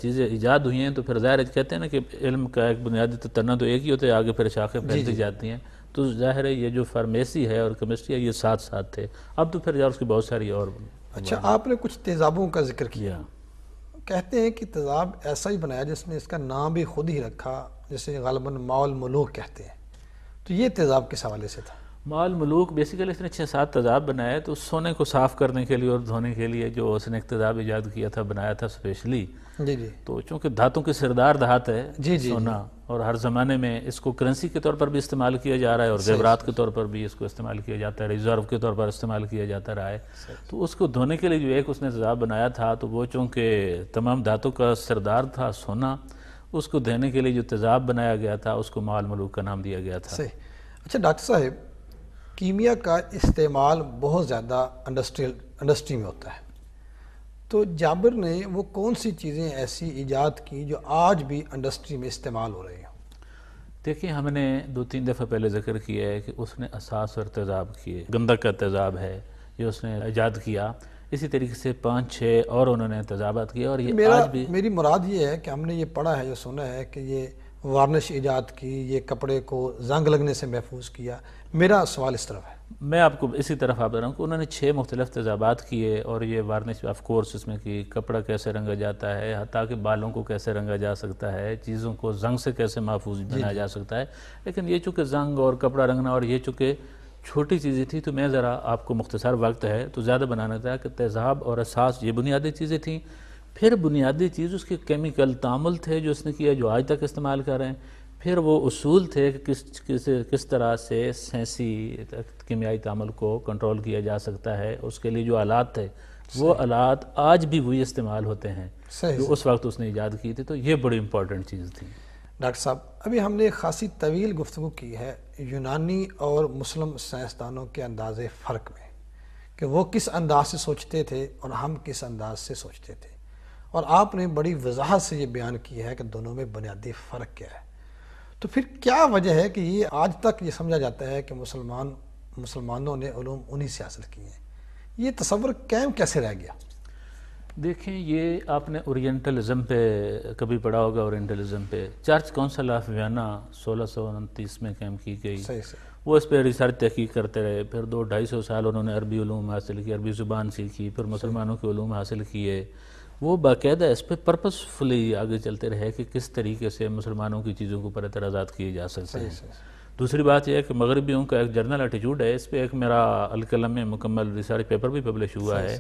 چیزیں ایجاد ہوئی ہیں تو پھر ظاہر ہے کہتے ہیں نا کہ علم کا ایک بنیادی تنہ تو ایک ہی ہوتا ہے، آگے پھر شاخیں پھیلتی جاتی ہیں، تو ظاہر ہے یہ جو فارمیسی ہے اور کیمسٹری ہے یہ ساتھ ساتھ تھے، اب تو پھر یار اس کی بہت ساری اور۔ اچھا، آپ نے کچھ تیزابوں کا ذکر کیا، کہتے ہیں کہ تیزاب ایسا ہی بنایا جس نے اس کا نام بھی خود ہی رکھا، جسے غالباً ماء الملوک کہتے ہیں، تو یہ تیزاب کس حوالے سے تھا؟ ماء الملوک بیسیکلی اس نے 6-7 تیزاب بنائے، تو سونے کو صاف کرنے کے لیے اور دھونے کے لیے جو اس نے ایک تیزاب ایجاد کیا تھا، بنایا تھا اسپیشلی۔ جی جی۔ تو چونکہ دھاتوں کی سردار دھات ہے جی جی سونا، اور ہر زمانے میں اس کو کرنسی کے طور پر بھی استعمال کیا جا رہا ہے اور زیورات کے طور پر بھی اس کو استعمال کیا جاتا ہے، ریزرو کے طور پر استعمال کیا جاتا رہا ہے۔ تو اس کو دھونے کے لیے جو ایک اس نے تیزاب بنایا تھا، تو وہ چونکہ تمام دھاتوں کا سردار تھا سونا، اس کو دھونے کے لیے جو تیزاب بنایا گیا تھا اس کو ماء الملوک کا نام دیا گیا تھا۔ صحیح۔ اچھا ڈاکٹر صاحب، کیمیا کا استعمال بہت زیادہ انڈسٹری میں ہوتا ہے، تو جابر نے وہ کون سی چیزیں ایسی ایجاد کی جو آج بھی انڈسٹری میں استعمال ہو رہی ہیں؟ دیکھیں، ہم نے 2-3 دفعہ پہلے ذکر کیا ہے کہ اس نے اساس اور تیزاب کیے، گندک کا تیزاب ہے یہ اس نے ایجاد کیا، اسی طریقے سے 5-6 اور انہوں نے تیزابات کیا، اور یہ آج بھی۔ میری مراد یہ ہے کہ ہم نے یہ پڑھا ہے، یہ سنا ہے کہ یہ وارنش ایجاد کی، یہ کپڑے کو زنگ لگنے سے محفوظ کیا، میرا سوال اس طرف ہے۔ میں آپ کو اسی طرف آپ بتا رہا ہوں کہ انہوں نے 6 مختلف تیزابات کیے، اور یہ وارنش آف کورس اس میں کی، کپڑا کیسے رنگا جاتا ہے، حتیٰ کہ بالوں کو کیسے رنگا جا سکتا ہے، چیزوں کو زنگ سے کیسے محفوظ بنایا جا سکتا ہے، لیکن یہ چونکہ زنگ اور کپڑا رنگنا اور یہ چونکہ چھوٹی چیزیں تھی، تو میں ذرا آپ کو مختصر وقت ہے تو زیادہ بنانا تھا کہ تیزاب اور اساس یہ بنیادی چیزیں تھیں، پھر بنیادی چیز اس کے کیمیکل تعامل تھے جو اس نے کیا، جو آج تک استعمال کر رہے ہیں، پھر وہ اصول تھے کہ کس طرح سے سائنسی کیمیائی تعامل کو کنٹرول کیا جا سکتا ہے، اس کے لیے جو آلات تھے وہ آلات آج بھی وہی استعمال ہوتے ہیں جو اس وقت اس نے ایجاد کی تھی، تو یہ بڑی امپورٹنٹ چیز تھی۔ ڈاکٹر صاحب، ابھی ہم نے خاصی طویل گفتگو کی ہے یونانی اور مسلم سائنسدانوں کے انداز فرق میں، کہ وہ کس انداز سے سوچتے تھے اور ہم کس انداز سے سوچتے تھے، اور آپ نے بڑی وضاحت سے یہ بیان کیا ہے کہ دونوں میں بنیادی فرق کیا ہے۔ تو پھر کیا وجہ ہے کہ یہ آج تک یہ سمجھا جاتا ہے کہ مسلمانوں نے علوم انہی سے حاصل کیے ہیں؟ یہ تصور قائم کیسے رہ گیا؟ دیکھیں، یہ آپ نے اورینٹلزم پہ کبھی پڑھا ہوگا، اورینٹلزم پہ چرچ کونسل آف وینا 1629 میں قائم کی گئی، وہ اس پہ ریسرچ تحقیق کرتے رہے، پھر 200-250 سال انہوں نے عربی علوم حاصل کی، عربی زبان سیکھی، پھر مسلمانوں کے علوم حاصل کیے، وہ باقاعدہ اس پہ پرپسفلی آگے چلتے رہے کہ کس طریقے سے مسلمانوں کی چیزوں کے اوپر اعتراضات کیے جا سکتے ہیں۔ دوسری بات یہ ہے کہ مغربیوں کا ایک جرنل ایٹیٹیوڈ ہے، اس پہ ایک میرا القلم میں مکمل ریسرچ پیپر بھی پبلش ہوا ہے،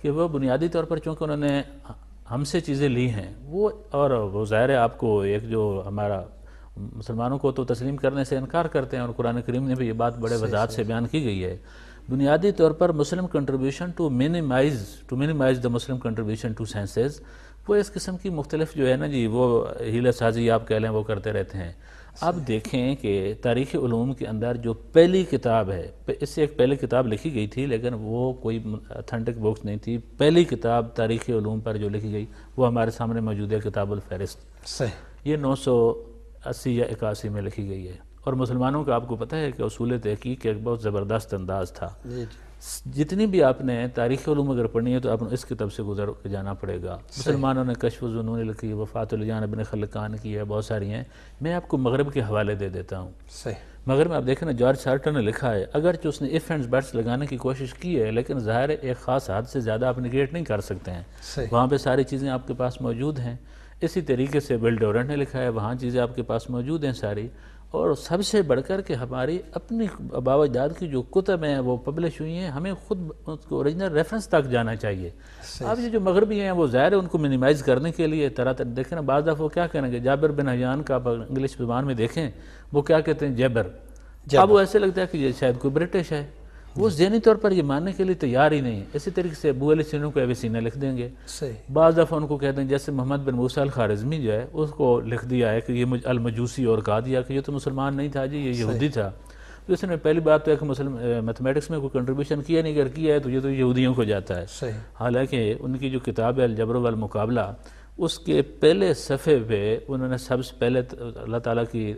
کہ وہ بنیادی طور پر چونکہ انہوں نے ہم سے چیزیں لی ہیں، وہ اور وہ ظاہر ہے آپ کو ایک جو ہمارا مسلمانوں کو تو تسلیم کرنے سے انکار کرتے ہیں، اور قرآن کریم نے بھی یہ بات بڑے وضاحت سے بیان کی گئی ہے۔ بنیادی طور پر Muslim contribution to minimize the Muslim contribution to sciences, وہ اس قسم کی مختلف جو ہے نا جی وہ ہیلہ سازی آپ کہہ لیں وہ کرتے رہتے ہیں۔ آپ دیکھیں کہ تاریخ علوم کے اندر جو پہلی کتاب ہے، اس سے ایک پہلی کتاب لکھی گئی تھی لیکن وہ کوئی اتھینٹک بکس نہیں تھی، پہلی کتاب تاریخ علوم پر جو لکھی گئی وہ ہمارے سامنے موجود ہے، کتاب الفہرست۔ صحیح۔ یہ 980 یا 81 میں لکھی گئی ہے، اور مسلمانوں کا آپ کو پتہ ہے کہ اصول تحقیق کا ایک بہت زبردست انداز تھا۔ جتنی بھی آپ نے تاریخ علوم اگر پڑھنی ہے تو آپ نے اس کتاب سے گزر کے جانا پڑے گا۔ مسلمانوں نے کشف الظنون لکھی، وفات الجان ابن خلقان کی ہے، بہت ساری ہیں، میں آپ کو مغرب کے حوالے دے دیتا ہوں۔ مغرب میں آپ دیکھیں نا جارج سارٹر نے لکھا ہے، اگرچہ اس نے ایف اینڈ بٹس لگانے کی کوشش کی ہے لیکن ظاہر ہے ایک خاص حد سے زیادہ آپ نگیٹ نہیں کر سکتے ہیں، وہاں پہ ساری چیزیں آپ کے پاس موجود ہیں۔ اسی طریقے سے بل ڈورنٹ نے لکھا ہے، وہاں چیزیں آپ کے پاس موجود ہیں ساری، اور سب سے بڑھ کر کے ہماری اپنی آباء و اجداد کی جو کتب ہیں وہ پبلش ہوئی ہیں، ہمیں خود اس کو اوریجنل ریفرنس تک جانا چاہیے۔ اب یہ جو مغربی ہیں وہ ظاہر ہے ان کو منیمائز کرنے کے لیے طرح دیکھیں نا، بعض دفعہ وہ کیا کہیں گے، جابر بن حیان کا انگلش زبان میں دیکھیں وہ کیا کہتے ہیں، جیبر۔ اب وہ ایسے لگتا ہے کہ یہ شاید کوئی برٹش ہے، وہ ذہنی طور پر یہ ماننے کے لیے تیار ہی نہیں ہے۔ اسی طریقے سے ابو علی سینو کو ایویسینا لکھ دیں گے، بعض دفعہ ان کو کہتے ہیں جیسے محمد بن موسیٰ الخوارزمی جو ہے اس کو لکھ دیا ہے کہ یہ المجوسی، اور کہا دیا کہ یہ تو مسلمان نہیں تھا جی، یہ یہودی تھا۔ تو اس نے پہلی بات تو ہے کہ میتھمیٹکس میں کوئی کنٹریبیوشن کیا نہیں، اگر کیا ہے تو یہ تو یہودیوں کو جاتا ہے۔ حالانکہ ان کی جو کتاب ہے الجبر والمقابلہ، اس کے پہلے صفحے پہ انہوں نے سب سے پہلے اللہ تعالیٰ کی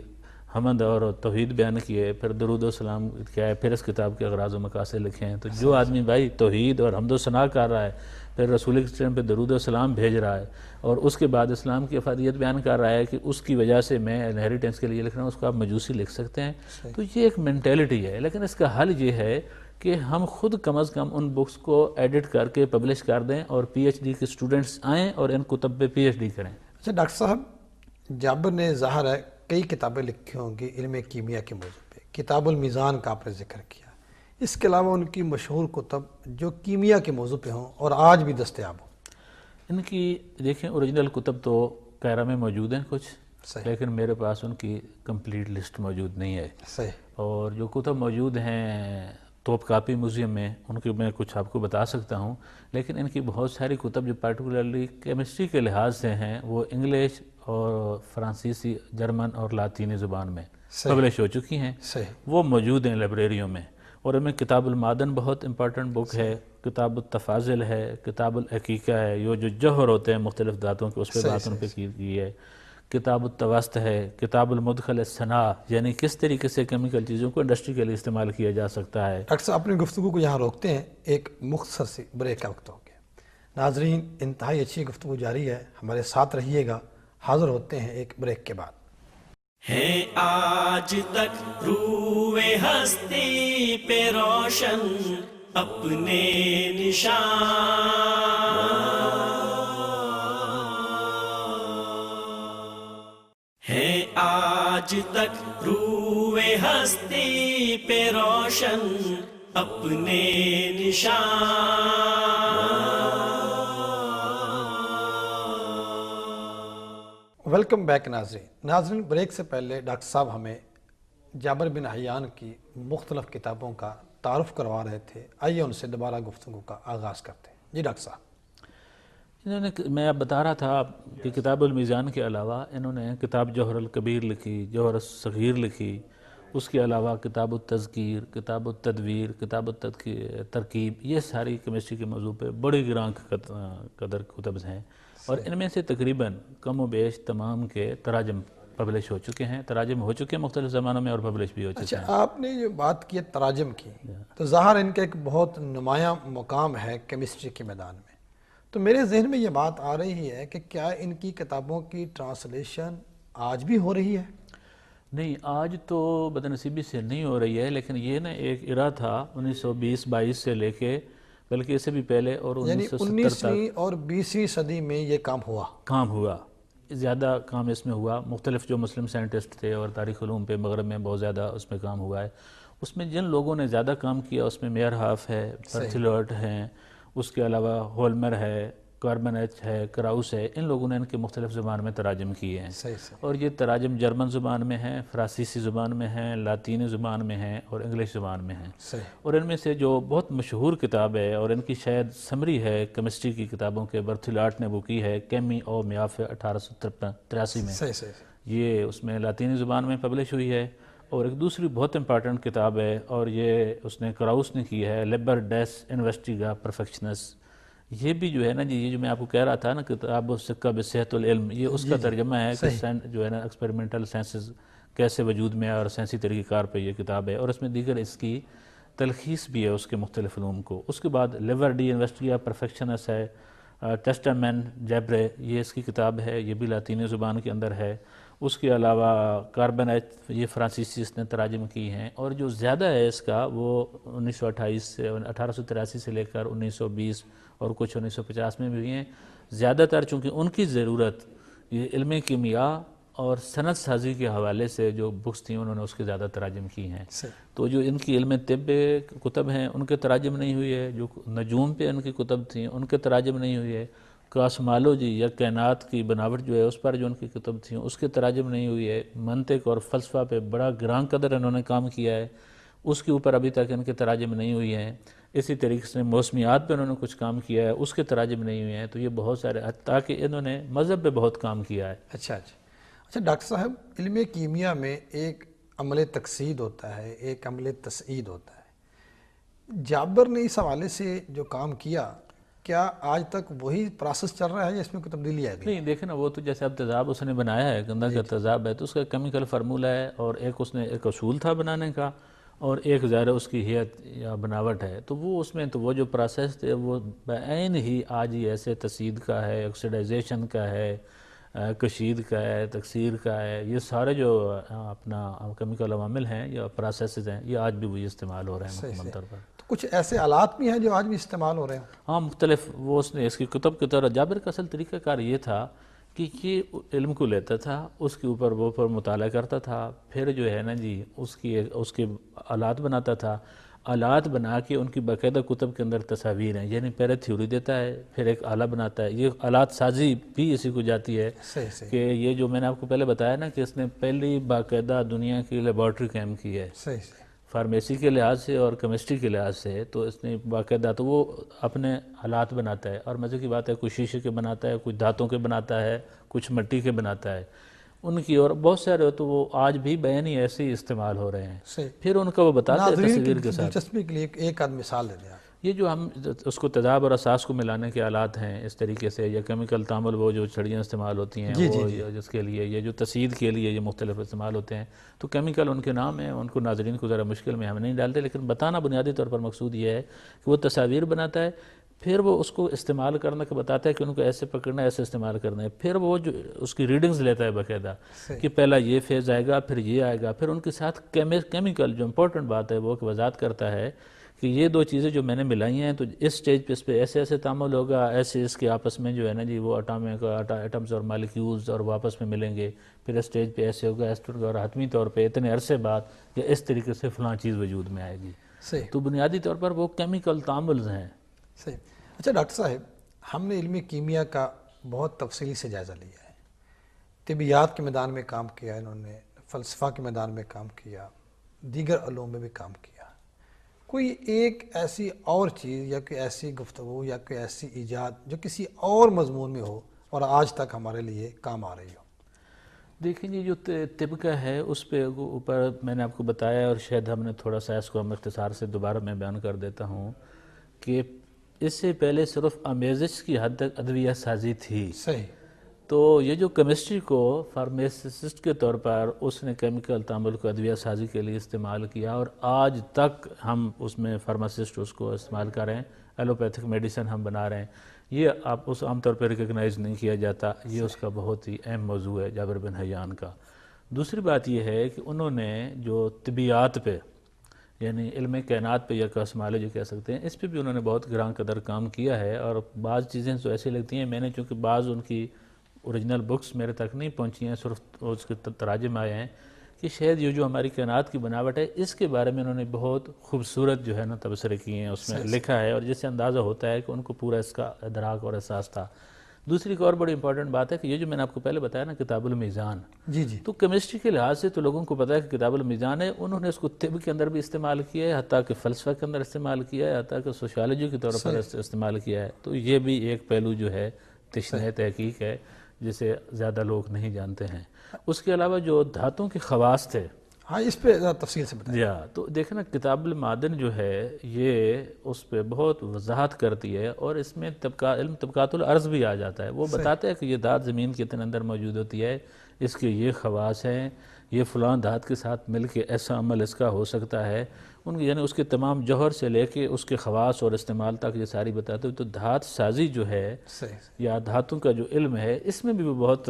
حمد اور توحید بیان کیے، پھر درود و سلام کیا ہے، پھر اس کتاب کے اغراض و مقاصد لکھے ہیں۔ تو جو آدمی بھائی توحید اور حمد و ثنا کر رہا ہے، پھر رسول کے اسلام پہ درود و سلام بھیج رہا ہے، اور اس کے بعد اسلام کی افادیت بیان کر رہا ہے کہ اس کی وجہ سے میں انہیریٹنس کے لیے لکھ رہا ہوں، اس کو آپ مجوسی لکھ سکتے ہیں۔ تو یہ ایک مینٹیلٹی ہے، لیکن اس کا حل یہ ہے کہ ہم خود کم از کم ان بکس کو ایڈٹ کر کے پبلش کر دیں، اور پی ایچ ڈی کے اسٹوڈنٹس آئیں اور ان کتب پہ پی ایچ ڈی کریں۔ اچھا ڈاکٹر صاحب، جابر نے ظاہر ہے کئی کتابیں لکھی ہوں گی علم کیمیا کے موضوع پہ، کتاب المیزان کا آپ نے ذکر کیا، اس کے علاوہ ان کی مشہور کتب جو کیمیا کے موضوع پہ ہوں اور آج بھی دستیاب ہوں؟ ان کی دیکھیں اوریجنل کتب تو قاہرہ میں موجود ہیں کچھ، لیکن میرے پاس ان کی کمپلیٹ لسٹ موجود نہیں ہے۔ اور جو کتب موجود ہیں توپ کاپی میوزیم میں، ان کی میں کچھ آپ کو بتا سکتا ہوں، لیکن ان کی بہت ساری کتب جو پارٹیکولرلی کیمسٹری کے لحاظ سے ہیں وہ انگلش اور فرانسیسی، جرمن اور لاطینی زبان میں پبلش ہو چکی ہیں، وہ موجود ہیں لائبریریوں میں۔ اور ان میں کتاب المعدن بہت امپورٹنٹ بک ہے، کتاب التفاضل ہے، کتاب الحقیقہ ہے، یہ جو جوہر ہوتے ہیں مختلف دھاتوں کے اس پہ بات ان پہ کی ہے، کتاب التوسط ہے، کتاب المدخل الصناع، یعنی کس طریقے سے کیمیکل چیزوں کو انڈسٹری کے لیے استعمال کیا جا سکتا ہے۔ ڈاکٹر صاحب اپنی گفتگو کو یہاں روکتے ہیں، ایک مختصر سی بریک کا وقت ہو گیا۔ ناظرین، انتہائی اچھی گفتگو جاری ہے، ہمارے ساتھ رہیے گا، حاضر ہوتے ہیں ایک بریک کے بعد۔ ہے آج تک روح ہستی پہ روشن اپنے نشان، ہے آج تک روح ہستی پہ روشن اپنے نشان۔ ویلکم بیک ناظرین، بریک سے پہلے ڈاکٹر صاحب ہمیں جابر بن حیان کی مختلف کتابوں کا تعارف کروا رہے تھے، آئیے ان سے دوبارہ گفتگو کا آغاز کرتے ہیں۔ جی ڈاکٹر صاحب، انہوں نے، میں اب بتا رہا تھا کہ کتاب المیزان کے علاوہ انہوں نے کتاب جوہر الکبیر لکھی، جوہر الصغیر لکھی، اس کے علاوہ کتاب التذکیر، کتاب التدویر، کتاب الترکیب، یہ ساری کیمسٹری کے موضوع پہ بڑی گران قدر کتب ہیں، اور ان میں سے تقریباً کم و بیش تمام کے تراجم پبلش ہو چکے ہیں، تراجم ہو چکے ہیں مختلف زمانوں میں اور پبلش بھی ہو چکے ہیں۔ اچھا، آپ نے جو بات کی تراجم کی، تو ظاہر ان کا ایک بہت نمایاں مقام ہے کیمسٹری کے میدان میں، تو میرے ذہن میں یہ بات آ رہی ہے کہ کیا ان کی کتابوں کی ٹرانسلیشن آج بھی ہو رہی ہے؟ نہیں، آج تو بدنصیبی سے نہیں ہو رہی ہے، لیکن یہ نا ایک ایرا تھا 1920-22 سے لے کے، بلکہ اس سے بھی پہلے، اور یعنی 1970 تک 19ویں اور 20ویں صدی میں یہ کام ہوا، زیادہ کام اس میں ہوا۔ مختلف جو مسلم سائنٹسٹ تھے اور تاریخ علوم پہ مغرب میں بہت زیادہ اس میں کام ہوا ہے۔ اس میں جن لوگوں نے زیادہ کام کیا اس میں میئر ہاف ہے، پرتھلوٹ ہیں، اس کے علاوہ ہولمر ہے، کاربنیچ ہے، کراؤس ہے، ان لوگوں نے ان کے مختلف زبان میں تراجم کیے ہیں، صحیح صحیح اور یہ تراجم جرمن زبان میں ہیں، فرانسیسی زبان میں ہیں، لاطینی زبان میں ہیں اور انگلش زبان میں ہیں۔ صحیح اور ان میں سے جو بہت مشہور کتاب ہے اور ان کی شاید سمری ہے کیمسٹری کی کتابوں کے، برتھیلاٹ نے وہ کی ہے کیمی او میاف 1883 میں، صحیح صحیح یہ اس میں لاطینی زبان میں پبلش ہوئی ہے۔ اور ایک دوسری بہت امپارٹنٹ کتاب ہے اور یہ اس نے کراؤس نے کی ہے، لیبر ڈیس انویسٹیگا پرفیکشنس، یہ بھی جو ہے نا جی، یہ جو میں آپ کو کہہ رہا تھا نا کتاب سکہ بصحت العلم، یہ اس کا ترجمہ ہے کہ جو ہے نا ایکسپیریمنٹل سائنسز کیسے وجود میں ہے اور سائنسی طریقہ کار پہ یہ کتاب ہے، اور اس میں دیگر اس کی تلخیص بھی ہے اس کے مختلف علوم کو۔ اس کے بعد لیور ڈی انویسٹیگا پرفیکشنس ہے، ٹیسٹامین جیبرے، یہ اس کی کتاب ہے، یہ بھی لاطینی زبان کے اندر ہے۔ اس کے علاوہ کاربنیچ، یہ فرانسیسی اس نے تراجم کی ہیں، اور جو زیادہ ہے اس کا وہ 1928 سے 1883 سے لے کر 1920 اور کچھ 1950 میں بھی ہوئی ہیں۔ زیادہ تر چونکہ ان کی ضرورت یہ علم کیمیا اور صنعت سازی کے حوالے سے جو بکس تھیں انہوں نے اس کے زیادہ تراجم کی ہیں، تو جو ان کی علم طب کتب ہیں ان کے تراجم نہیں ہوئی ہے، جو نجوم پہ ان کی کتب تھیں ان کے تراجم نہیں ہوئی ہے، کاسمالوجی یا کائنات کی بناوٹ جو ہے اس پر جو ان کی کتب تھیں اس کے تراجم نہیں ہوئی ہے، منطق اور فلسفہ پہ بڑا گراں قدر انہوں نے کام کیا ہے، اس کے اوپر ابھی تک ان کے تراجم نہیں ہوئی ہیں۔ اسی طریقے سے موسمیات پہ انہوں نے کچھ کام کیا ہے، اس کے تراجم نہیں ہوئے ہیں۔ تو یہ بہت سارے، تاکہ انہوں نے مذہب پہ بہت کام کیا ہے۔ اچھا ڈاکٹر صاحب، علم کیمیا میں ایک عمل تقصید ہوتا ہے، ایک عمل تسعید ہوتا ہے۔ جابر نے اس حوالے سے جو کام کیا، کیا آج تک وہی پروسیس چل رہا ہے یا اس میں کوئی تبدیلی آ گئی؟ نہیں دیکھیں نا، وہ تو جیسے اب تیزاب اس نے بنایا ہے، گندہ کا تیزاب ہے تو اس کا کیمیکل فارمولہ ہے، اور ایک اس نے ایک اصول تھا بنانے کا، اور ایک ظاہر اس کی ہیئت یا بناوٹ ہے، تو وہ اس میں تو وہ جو پروسیس تھے وہ بعین ہی آج ہی ایسے تسعید کا ہے، آکسیڈائزیشن کا ہے، کشید کا ہے، تکثیر کا ہے، یہ سارے جو اپنا کیمیکل عوامل ہیں یا پروسیسز ہیں، یہ آج بھی وہی استعمال ہو رہے ہیں مکمل طور پر۔ کچھ ایسے آلات بھی ہیں جو آج بھی استعمال ہو رہے ہیں؟ ہاں مختلف، وہ اس نے اس کی کتب کی طرح، جابر کا اصل طریقہ کار یہ تھا کہ یہ علم کو لیتا تھا، اس کے اوپر وہ پر مطالعہ کرتا تھا، پھر جو ہے نا جی اس کے آلات بناتا تھا، آلات بنا کے ان کی باقاعدہ کتب کے اندر تصاویر ہیں، یعنی پہلے تھیوری دیتا ہے پھر ایک آلہ بناتا ہے۔ یہ آلات سازی بھی اسی کو جاتی ہے کہ یہ جو میں نے آپ کو پہلے بتایا نا کہ اس نے پہلی باقاعدہ دنیا کی لیبارٹری قائم کی ہے، فارمیسی کے لحاظ سے اور کیمسٹری کے لحاظ سے، تو اس نے باقاعدہ تو وہ اپنے آلات بناتا ہے، اور مزے کی بات ہے کوئی شیشے کے بناتا ہے، کچھ دھاتوں کے بناتا ہے، کچھ مٹی کے بناتا ہے ان کی، اور بہت سارے تو وہ آج بھی بیان ہی ایسے ہی استعمال ہو رہے ہیں۔ پھر ان کا وہ بتاتے ہیں تصویر کے ساتھ۔ دلچسپی کے لیے ایک آدھ مثال دے دیں آپ۔ یہ جو ہم اس کو تیزاب اور اساس کو ملانے کے آلات ہیں اس طریقے سے، یا کیمیکل تعامل وہ جو چھڑیاں استعمال ہوتی ہیں وہ جس کے لیے، یہ جو تسعید کے لیے یہ مختلف استعمال ہوتے ہیں، تو کیمیکل ان کے نام ہیں، ان کو ناظرین کو ذرا مشکل میں ہم نہیں ڈالتے، لیکن بتانا بنیادی طور پر مقصود یہ ہے کہ وہ تصاویر بناتا ہے، پھر وہ اس کو استعمال کرنے کا بتاتا ہے کہ ان کو ایسے پکڑنا ہے، ایسے استعمال کرنا ہے، پھر وہ جو اس کی ریڈنگز لیتا ہے باقاعدہ کہ پہلا یہ فیز آئے گا، پھر یہ آئے گا، پھر ان کے ساتھ کیمیکل جو امپورٹنٹ بات ہے وہ وضاحت کرتا ہے کہ یہ دو چیزیں جو میں نے ملائی ہیں تو اس سٹیج پہ اس پہ ایسے ایسے تعامل ہوگا، ایسے اس کے آپس میں جو ہے نا جی وہ ایٹمز اور مالیکیولز اور وہ آپس میں ملیں گے، پھر اس سٹیج پہ ایسے ہوگا، اور حتمی طور پہ اتنے عرصے بعد یا اس طریقے سے فلاں چیز وجود میں آئے گی۔ تو بنیادی طور پر وہ کیمیکل تعاملز ہیں۔ صحیح۔ اچھا ڈاکٹر صاحب، ہم نے علم کیمیا کا بہت تفصیلی سے جائزہ لیا ہے، طبیعیات کے میدان میں کام کیا انہوں نے، فلسفہ کے میدان میں کام کیا، دیگر علوم میں بھی کام کیا، کوئی ایک ایسی اور چیز یا کوئی ایسی گفتگو یا کوئی ایسی ایجاد جو کسی اور مضمون میں ہو اور آج تک ہمارے لیے کام آ رہی ہو؟ دیکھیں جی، جو طب کا ہے اس پہ اوپر میں نے آپ کو بتایا، اور شاید ہم نے تھوڑا سا اس کو ہم اختصار سے دوبارہ میں بیان کر دیتا ہوں کہ اس سے پہلے صرف آمیزش کی حد تک ادویہ سازی تھی۔ صحیح۔ تو یہ جو کیمسٹری کو فارمیسسٹ کے طور پر اس نے کیمیکل تعامل کو ادویہ سازی کے لیے استعمال کیا، اور آج تک ہم اس میں فارماسسٹ اس کو استعمال کر رہے ہیں، ایلوپیتھک میڈیسن ہم بنا رہے ہیں، یہ آپ اس عام طور پہ ریکگنائز نہیں کیا جاتا، یہ اس کا بہت ہی اہم موضوع ہے جابر بن حیان کا۔ دوسری بات یہ ہے کہ انہوں نے جو طبیعیات پہ، یعنی علم کائنات پہ یا کاسمالوجی کہہ سکتے ہیں، اس پہ بھی انہوں نے بہت گراں قدر کام کیا ہے، اور بعض چیزیں تو ایسی لگتی ہیں، میں نے چونکہ بعض ان کی اوریجنل بکس میرے تک نہیں پہنچی ہیں، صرف اس کے تراجم آئے ہیں، کہ شاید یہ جو ہماری کائنات کی بناوٹ ہے اس کے بارے میں انہوں نے بہت خوبصورت جو ہے نا تبصرے کیے ہیں، اس میں لکھا ہے، اور جس سے اندازہ ہوتا ہے کہ ان کو پورا اس کا ادراک اور احساس تھا۔ دوسری ایک اور بڑی امپورٹنٹ بات ہے کہ یہ جو میں نے آپ کو پہلے بتایا نا کتاب المیزان، جی جی تو کیمسٹری کے لحاظ سے تو لوگوں کو پتہ ہے کہ کتاب المیزان ہے، انہوں نے اس کو طب کے اندر بھی استعمال کیا ہے، حتیٰ کہ فلسفہ کے اندر استعمال کیا ہے، حتیٰ کہ سوشیالوجی کے طور پر استعمال کیا ہے۔ تو یہ بھی ایک پہلو جو ہے تشنہ تحقیق ہے جسے زیادہ لوگ نہیں جانتے ہیں۔ اس کے علاوہ جو دھاتوں کے خواص تھے، ہاں اس پہ ذرا تفصیل سے بتائیں۔ تو دیکھیں نا کتاب المعادن جو ہے یہ اس پہ بہت وضاحت کرتی ہے، اور اس میں علم طبقات الارض بھی آ جاتا ہے۔ وہ بتاتے ہیں کہ یہ دھات زمین کے اندر موجود ہوتی ہے، اس کے یہ خواص ہیں، یہ فلاں دھات کے ساتھ مل کے ایسا عمل اس کا ہو سکتا ہے، یعنی اس کے تمام جوہر سے لے کے اس کے خواص اور استعمال تک یہ ساری بتاتے ہیں۔ تو دھات سازی جو ہے یا دھاتوں کا جو علم ہے اس میں بھی وہ بہت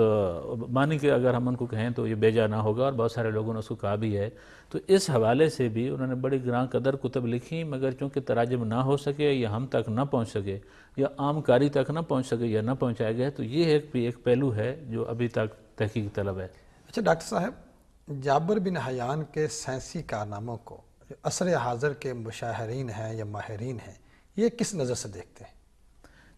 معنی کہ اگر ہم ان کو کہیں تو یہ بے جا نہ ہوگا، اور بہت سارے لوگوں نے اس کو کہا بھی ہے۔ تو اس حوالے سے بھی انہوں نے بڑی گراں قدر کتب لکھی، مگر چونکہ تراجم نہ ہو سکے یا ہم تک نہ پہنچ سکے یا عام کاری تک نہ پہنچ سکے یا نہ پہنچایا گیا، تو یہ ایک پہلو ہے جو ابھی تک تحقیق طلب ہے۔ اچھا ڈاکٹر صاحب، جابر بن حیان کے سائنسی کارناموں کو جو عصر حاضر کے مشاہرین ہیں یا ماہرین ہیں یہ کس نظر سے دیکھتے ہیں؟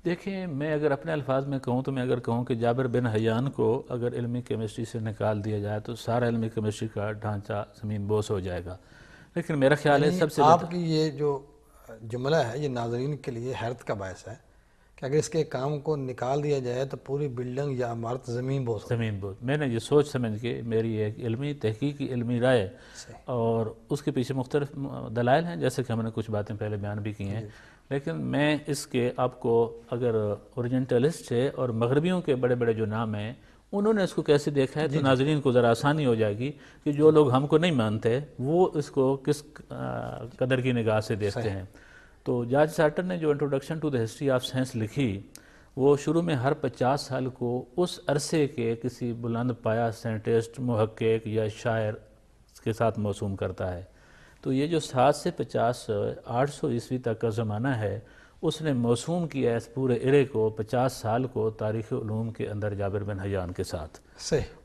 دیکھیں، میں اگر اپنے الفاظ میں کہوں تو میں اگر کہوں کہ جابر بن حیان کو اگر علمی کیمسٹری سے نکال دیا جائے تو سارا علمی کیمسٹری کا ڈھانچہ زمین بوس ہو جائے گا، لیکن میرا خیال ہے سب سے آپ کی یہ جو جملہ ہے یہ ناظرین کے لیے حیرت کا باعث ہے کہ اگر اس کے کام کو نکال دیا جائے تو پوری بلڈنگ یا عمارت زمین بوس ہو۔ زمین بوس، میں نے یہ سوچ سمجھ کے میری ایک علمی تحقیقی علمی رائے اور اس کے پیچھے مختلف دلائل ہیں، جیسے کہ ہم نے کچھ باتیں پہلے بیان بھی کی ہیں، لیکن میں اس کے آپ کو اگر اورینٹلسٹ ہے اور مغربیوں کے بڑے بڑے جو نام ہیں انہوں نے اس کو کیسے دیکھا ہے تو ناظرین کو ذرا آسانی ہو جائے گی کہ جو لوگ ہم کو نہیں مانتے وہ اس کو کس قدر کی نگاہ سے دیکھتے ہیں۔ تو جارج سارٹر نے جو introduction to the history of science لکھی، وہ شروع میں ہر 50 سال کو اس عرصے کے کسی بلند پایہ سائنٹسٹ، محقق یا شاعر کے ساتھ موسوم کرتا ہے۔ تو یہ جو 7 سے 50 800 عیسوی تک کا زمانہ ہے اس نے موسوم کیا اس پورے ایرے کو 50 سال کو تاریخ علوم کے اندر جابر بن حیان کے ساتھ۔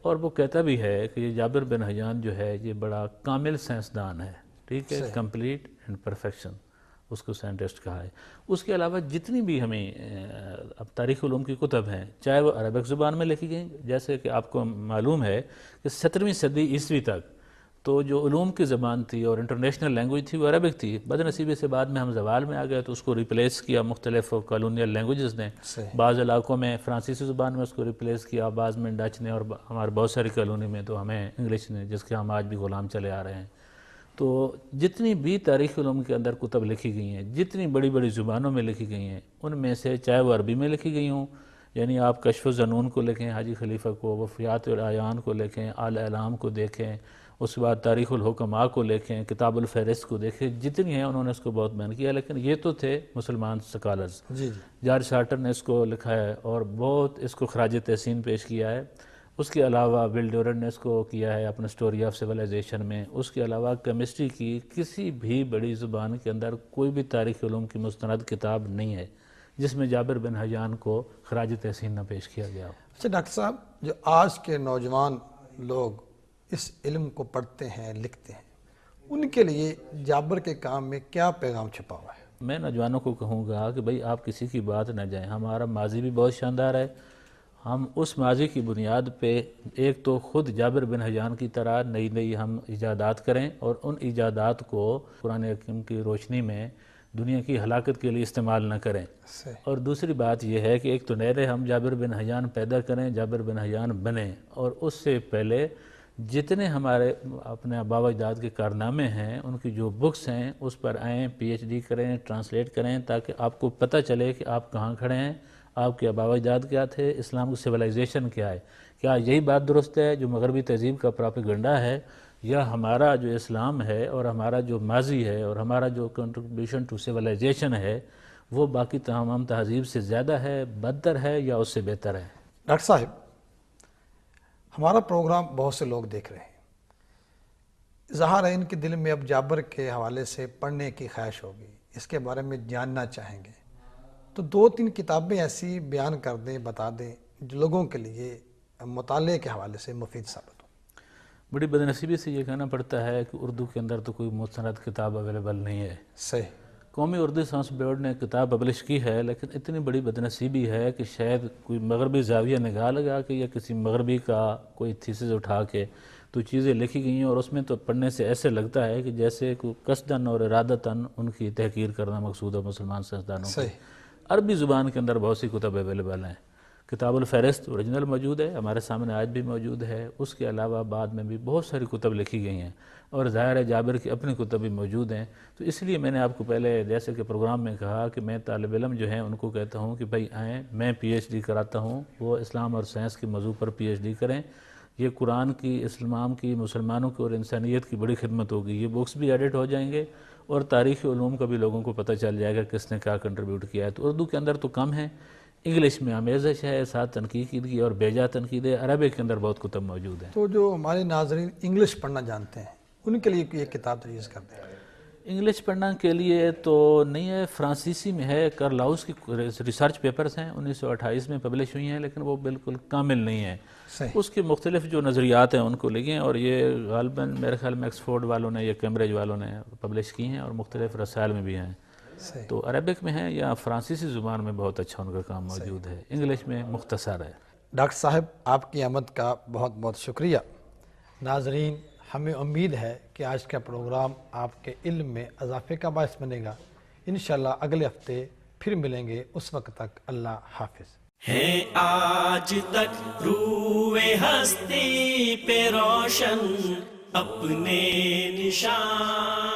اور وہ کہتا بھی ہے کہ یہ جابر بن حیان جو ہے یہ بڑا کامل سائنسدان ہے، ٹھیک ہے، کمپلیٹ اینڈ پرفیکشن اس کو سائنٹسٹ کہا ہے۔ اس کے علاوہ جتنی بھی ہمیں اب تاریخ علوم کی کتب ہیں چاہے وہ عربک زبان میں لکھی گئیں، جیسے کہ آپ کو معلوم ہے کہ 17ویں صدی عیسوی تک تو جو علوم کی زبان تھی اور انٹرنیشنل لینگویج تھی وہ عربک تھی، بدنصیبی سے بعد میں ہم زوال میں آ گئے تو اس کو ریپلیس کیا مختلف کالونیل لینگویجز نے، بعض علاقوں میں فرانسیسی زبان میں اس کو ریپلیس کیا، بعض میں ڈچ نے، اور ہمارے بہت ساری کالونی میں تو ہمیں انگلش نے، جس کے ہم آج بھی غلام چلے آ رہے ہیں۔ تو جتنی بھی تاریخ علوم کے اندر کتب لکھی گئی ہیں، جتنی بڑی بڑی زبانوں میں لکھی گئی ہیں، ان میں سے چاہے وہ عربی میں لکھی گئی ہوں، یعنی آپ کشف الظنون کو لکھیں حاجی خلیفہ کو، وفیات العیان کو لکھیں، الاعلام کو دیکھیں، اس کے بعد تاریخ الحکماء کو لکھیں، کتاب الفہرست کو دیکھیں، جتنی ہیں انہوں نے اس کو بہت بیان کیا، لیکن یہ تو تھے مسلمان سکالرز۔ جارج سارٹر نے اس کو لکھا ہے اور بہت اس کو خراج تحسین پیش کیا ہے۔ اس کے علاوہ ول ڈیورنٹ نے اس کو کیا ہے اپنا اسٹوری آف سیولائزیشن میں۔ اس کے علاوہ کیمسٹری کی کسی بھی بڑی زبان کے اندر کوئی بھی تاریخ علوم کی مستند کتاب نہیں ہے جس میں جابر بن حیان کو خراج تحسین نہ پیش کیا گیا ہو۔ اچھا ڈاکٹر صاحب، جو آج کے نوجوان لوگ اس علم کو پڑھتے ہیں لکھتے ہیں ان کے لیے جابر کے کام میں کیا پیغام چھپا ہوا ہے؟ میں نوجوانوں کو کہوں گا کہ بھئی آپ کسی کی بات نہ جائیں، ہمارا ماضی بھی بہت شاندار ہے، ہم اس ماضی کی بنیاد پہ ایک تو خود جابر بن حیان کی طرح نئی نئی ہم ایجادات کریں اور ان ایجادات کو قرآن حکیم کی روشنی میں دنیا کی ہلاکت کے لیے استعمال نہ کریں۔ اور دوسری بات یہ ہے کہ ایک تو نئے ہم جابر بن حیان پیدا کریں، جابر بن حیان بنیں، اور اس سے پہلے جتنے ہمارے اپنے آباء و اجداد کے کارنامے ہیں ان کی جو بکس ہیں اس پر آئیں، پی ایچ ڈی کریں، ٹرانسلیٹ کریں، تاکہ آپ کو پتہ چلے کہ آپ کہاں کھڑے ہیں، آپ کے آباء و اجداد کیا تھے، اسلام کی سیولائزیشن کیا ہے، کیا یہی بات درست ہے جو مغربی تہذیب کا پراپیگنڈا ہے، یا ہمارا جو اسلام ہے اور ہمارا جو ماضی ہے اور ہمارا جو کنٹریبیوشن ٹو سیولائزیشن ہے وہ باقی تمام تہذیب سے زیادہ ہے، بدتر ہے، یا اس سے بہتر ہے؟ ڈاکٹر صاحب، ہمارا پروگرام بہت سے لوگ دیکھ رہے ہیں، ظاہر ہے ان کے دل میں اب جابر کے حوالے سے پڑھنے کی خواہش ہوگی، اس کے بارے میں جاننا چاہیں گے، تو 2-3 کتابیں ایسی بیان کر دیں، بتا دیں جو لوگوں کے لیے مطالعے کے حوالے سے مفید ثابت ہو۔ بڑی بدنصیبی سے یہ کہنا پڑتا ہے کہ اردو کے اندر تو کوئی مستند کتاب اویلیبل نہیں ہے. صحیح. قومی اردو سائنس بورڈ نے کتاب پبلش کی ہے، لیکن اتنی بڑی بدنصیبی ہے کہ شاید کوئی مغربی زاویہ نگاہ لگا کے یا کسی مغربی کا کوئی تھیسس اٹھا کے تو چیزیں لکھی گئی ہیں، اور اس میں تو پڑھنے سے ایسے لگتا ہے کہ جیسے کوئی قصداً اور ارادتاً ان کی تحقیر کرنا مقصود ہے مسلمان سائنسدانوں کی. عربی زبان کے اندر بہت سی کتب اویلیبل ہیں. کتاب الفہرست اوریجنل موجود ہے، ہمارے سامنے آج بھی موجود ہے. اس کے علاوہ بعد میں بھی بہت ساری کتب لکھی گئی ہیں، اور ظاہر ہے جابر کی اپنی کتب بھی موجود ہیں. تو اس لیے میں نے آپ کو پہلے جیسے کہ پروگرام میں کہا کہ میں طالب علم جو ہیں ان کو کہتا ہوں کہ بھائی آئیں، میں پی ایچ ڈی کراتا ہوں، وہ اسلام اور سائنس کے موضوع پر پی ایچ ڈی کریں. یہ قرآن کی، اسلام کی، مسلمانوں کی اور انسانیت کی بڑی خدمت ہوگی. یہ بکس بھی ایڈٹ ہو جائیں گے اور تاریخی علوم کا بھی لوگوں کو پتہ چل جائے گا کس نے کیا کنٹریبیوٹ کیا ہے. تو اردو کے اندر تو کم ہے، انگلش میں آمیزش ہے، ساتھ تنقید کی اور بیجا تنقید ہے. عربک کے اندر بہت کتب موجود ہیں. تو جو ہمارے ناظرین انگلش پڑھنا جانتے ہیں ان کے لیے یہ کتاب تجویز کرتے ہیں؟ انگلش پڑھنا کے لیے تو نہیں ہے، فرانسیسی میں ہے. کرلاؤس کی ریسرچ پیپرز ہیں 1928 میں پبلش ہوئی ہیں، لیکن وہ بالکل کامل نہیں ہیں. اس کے مختلف جو نظریات ہیں ان کو لکھیں، اور یہ غالباً میرے خیال میں ایکسفورڈ والوں نے یا کیمبرج والوں نے پبلش کی ہیں، اور مختلف رسائل میں بھی ہیں. تو عربک میں ہے یا فرانسیسی زبان میں بہت اچھا ان کا کام موجود ہے. انگلش میں مختصر ہے. ڈاکٹر صاحب آپ کی آمد کا بہت بہت شکریہ. ناظرین، ہمیں امید ہے کہ آج کا پروگرام آپ کے علم میں اضافے کا باعث بنے گا. انشاءاللہ اگلے ہفتے پھر ملیں گے. اس وقت تک اللہ حافظ. ہے آج تک روئے ہستی پہ روشن اپنے نشان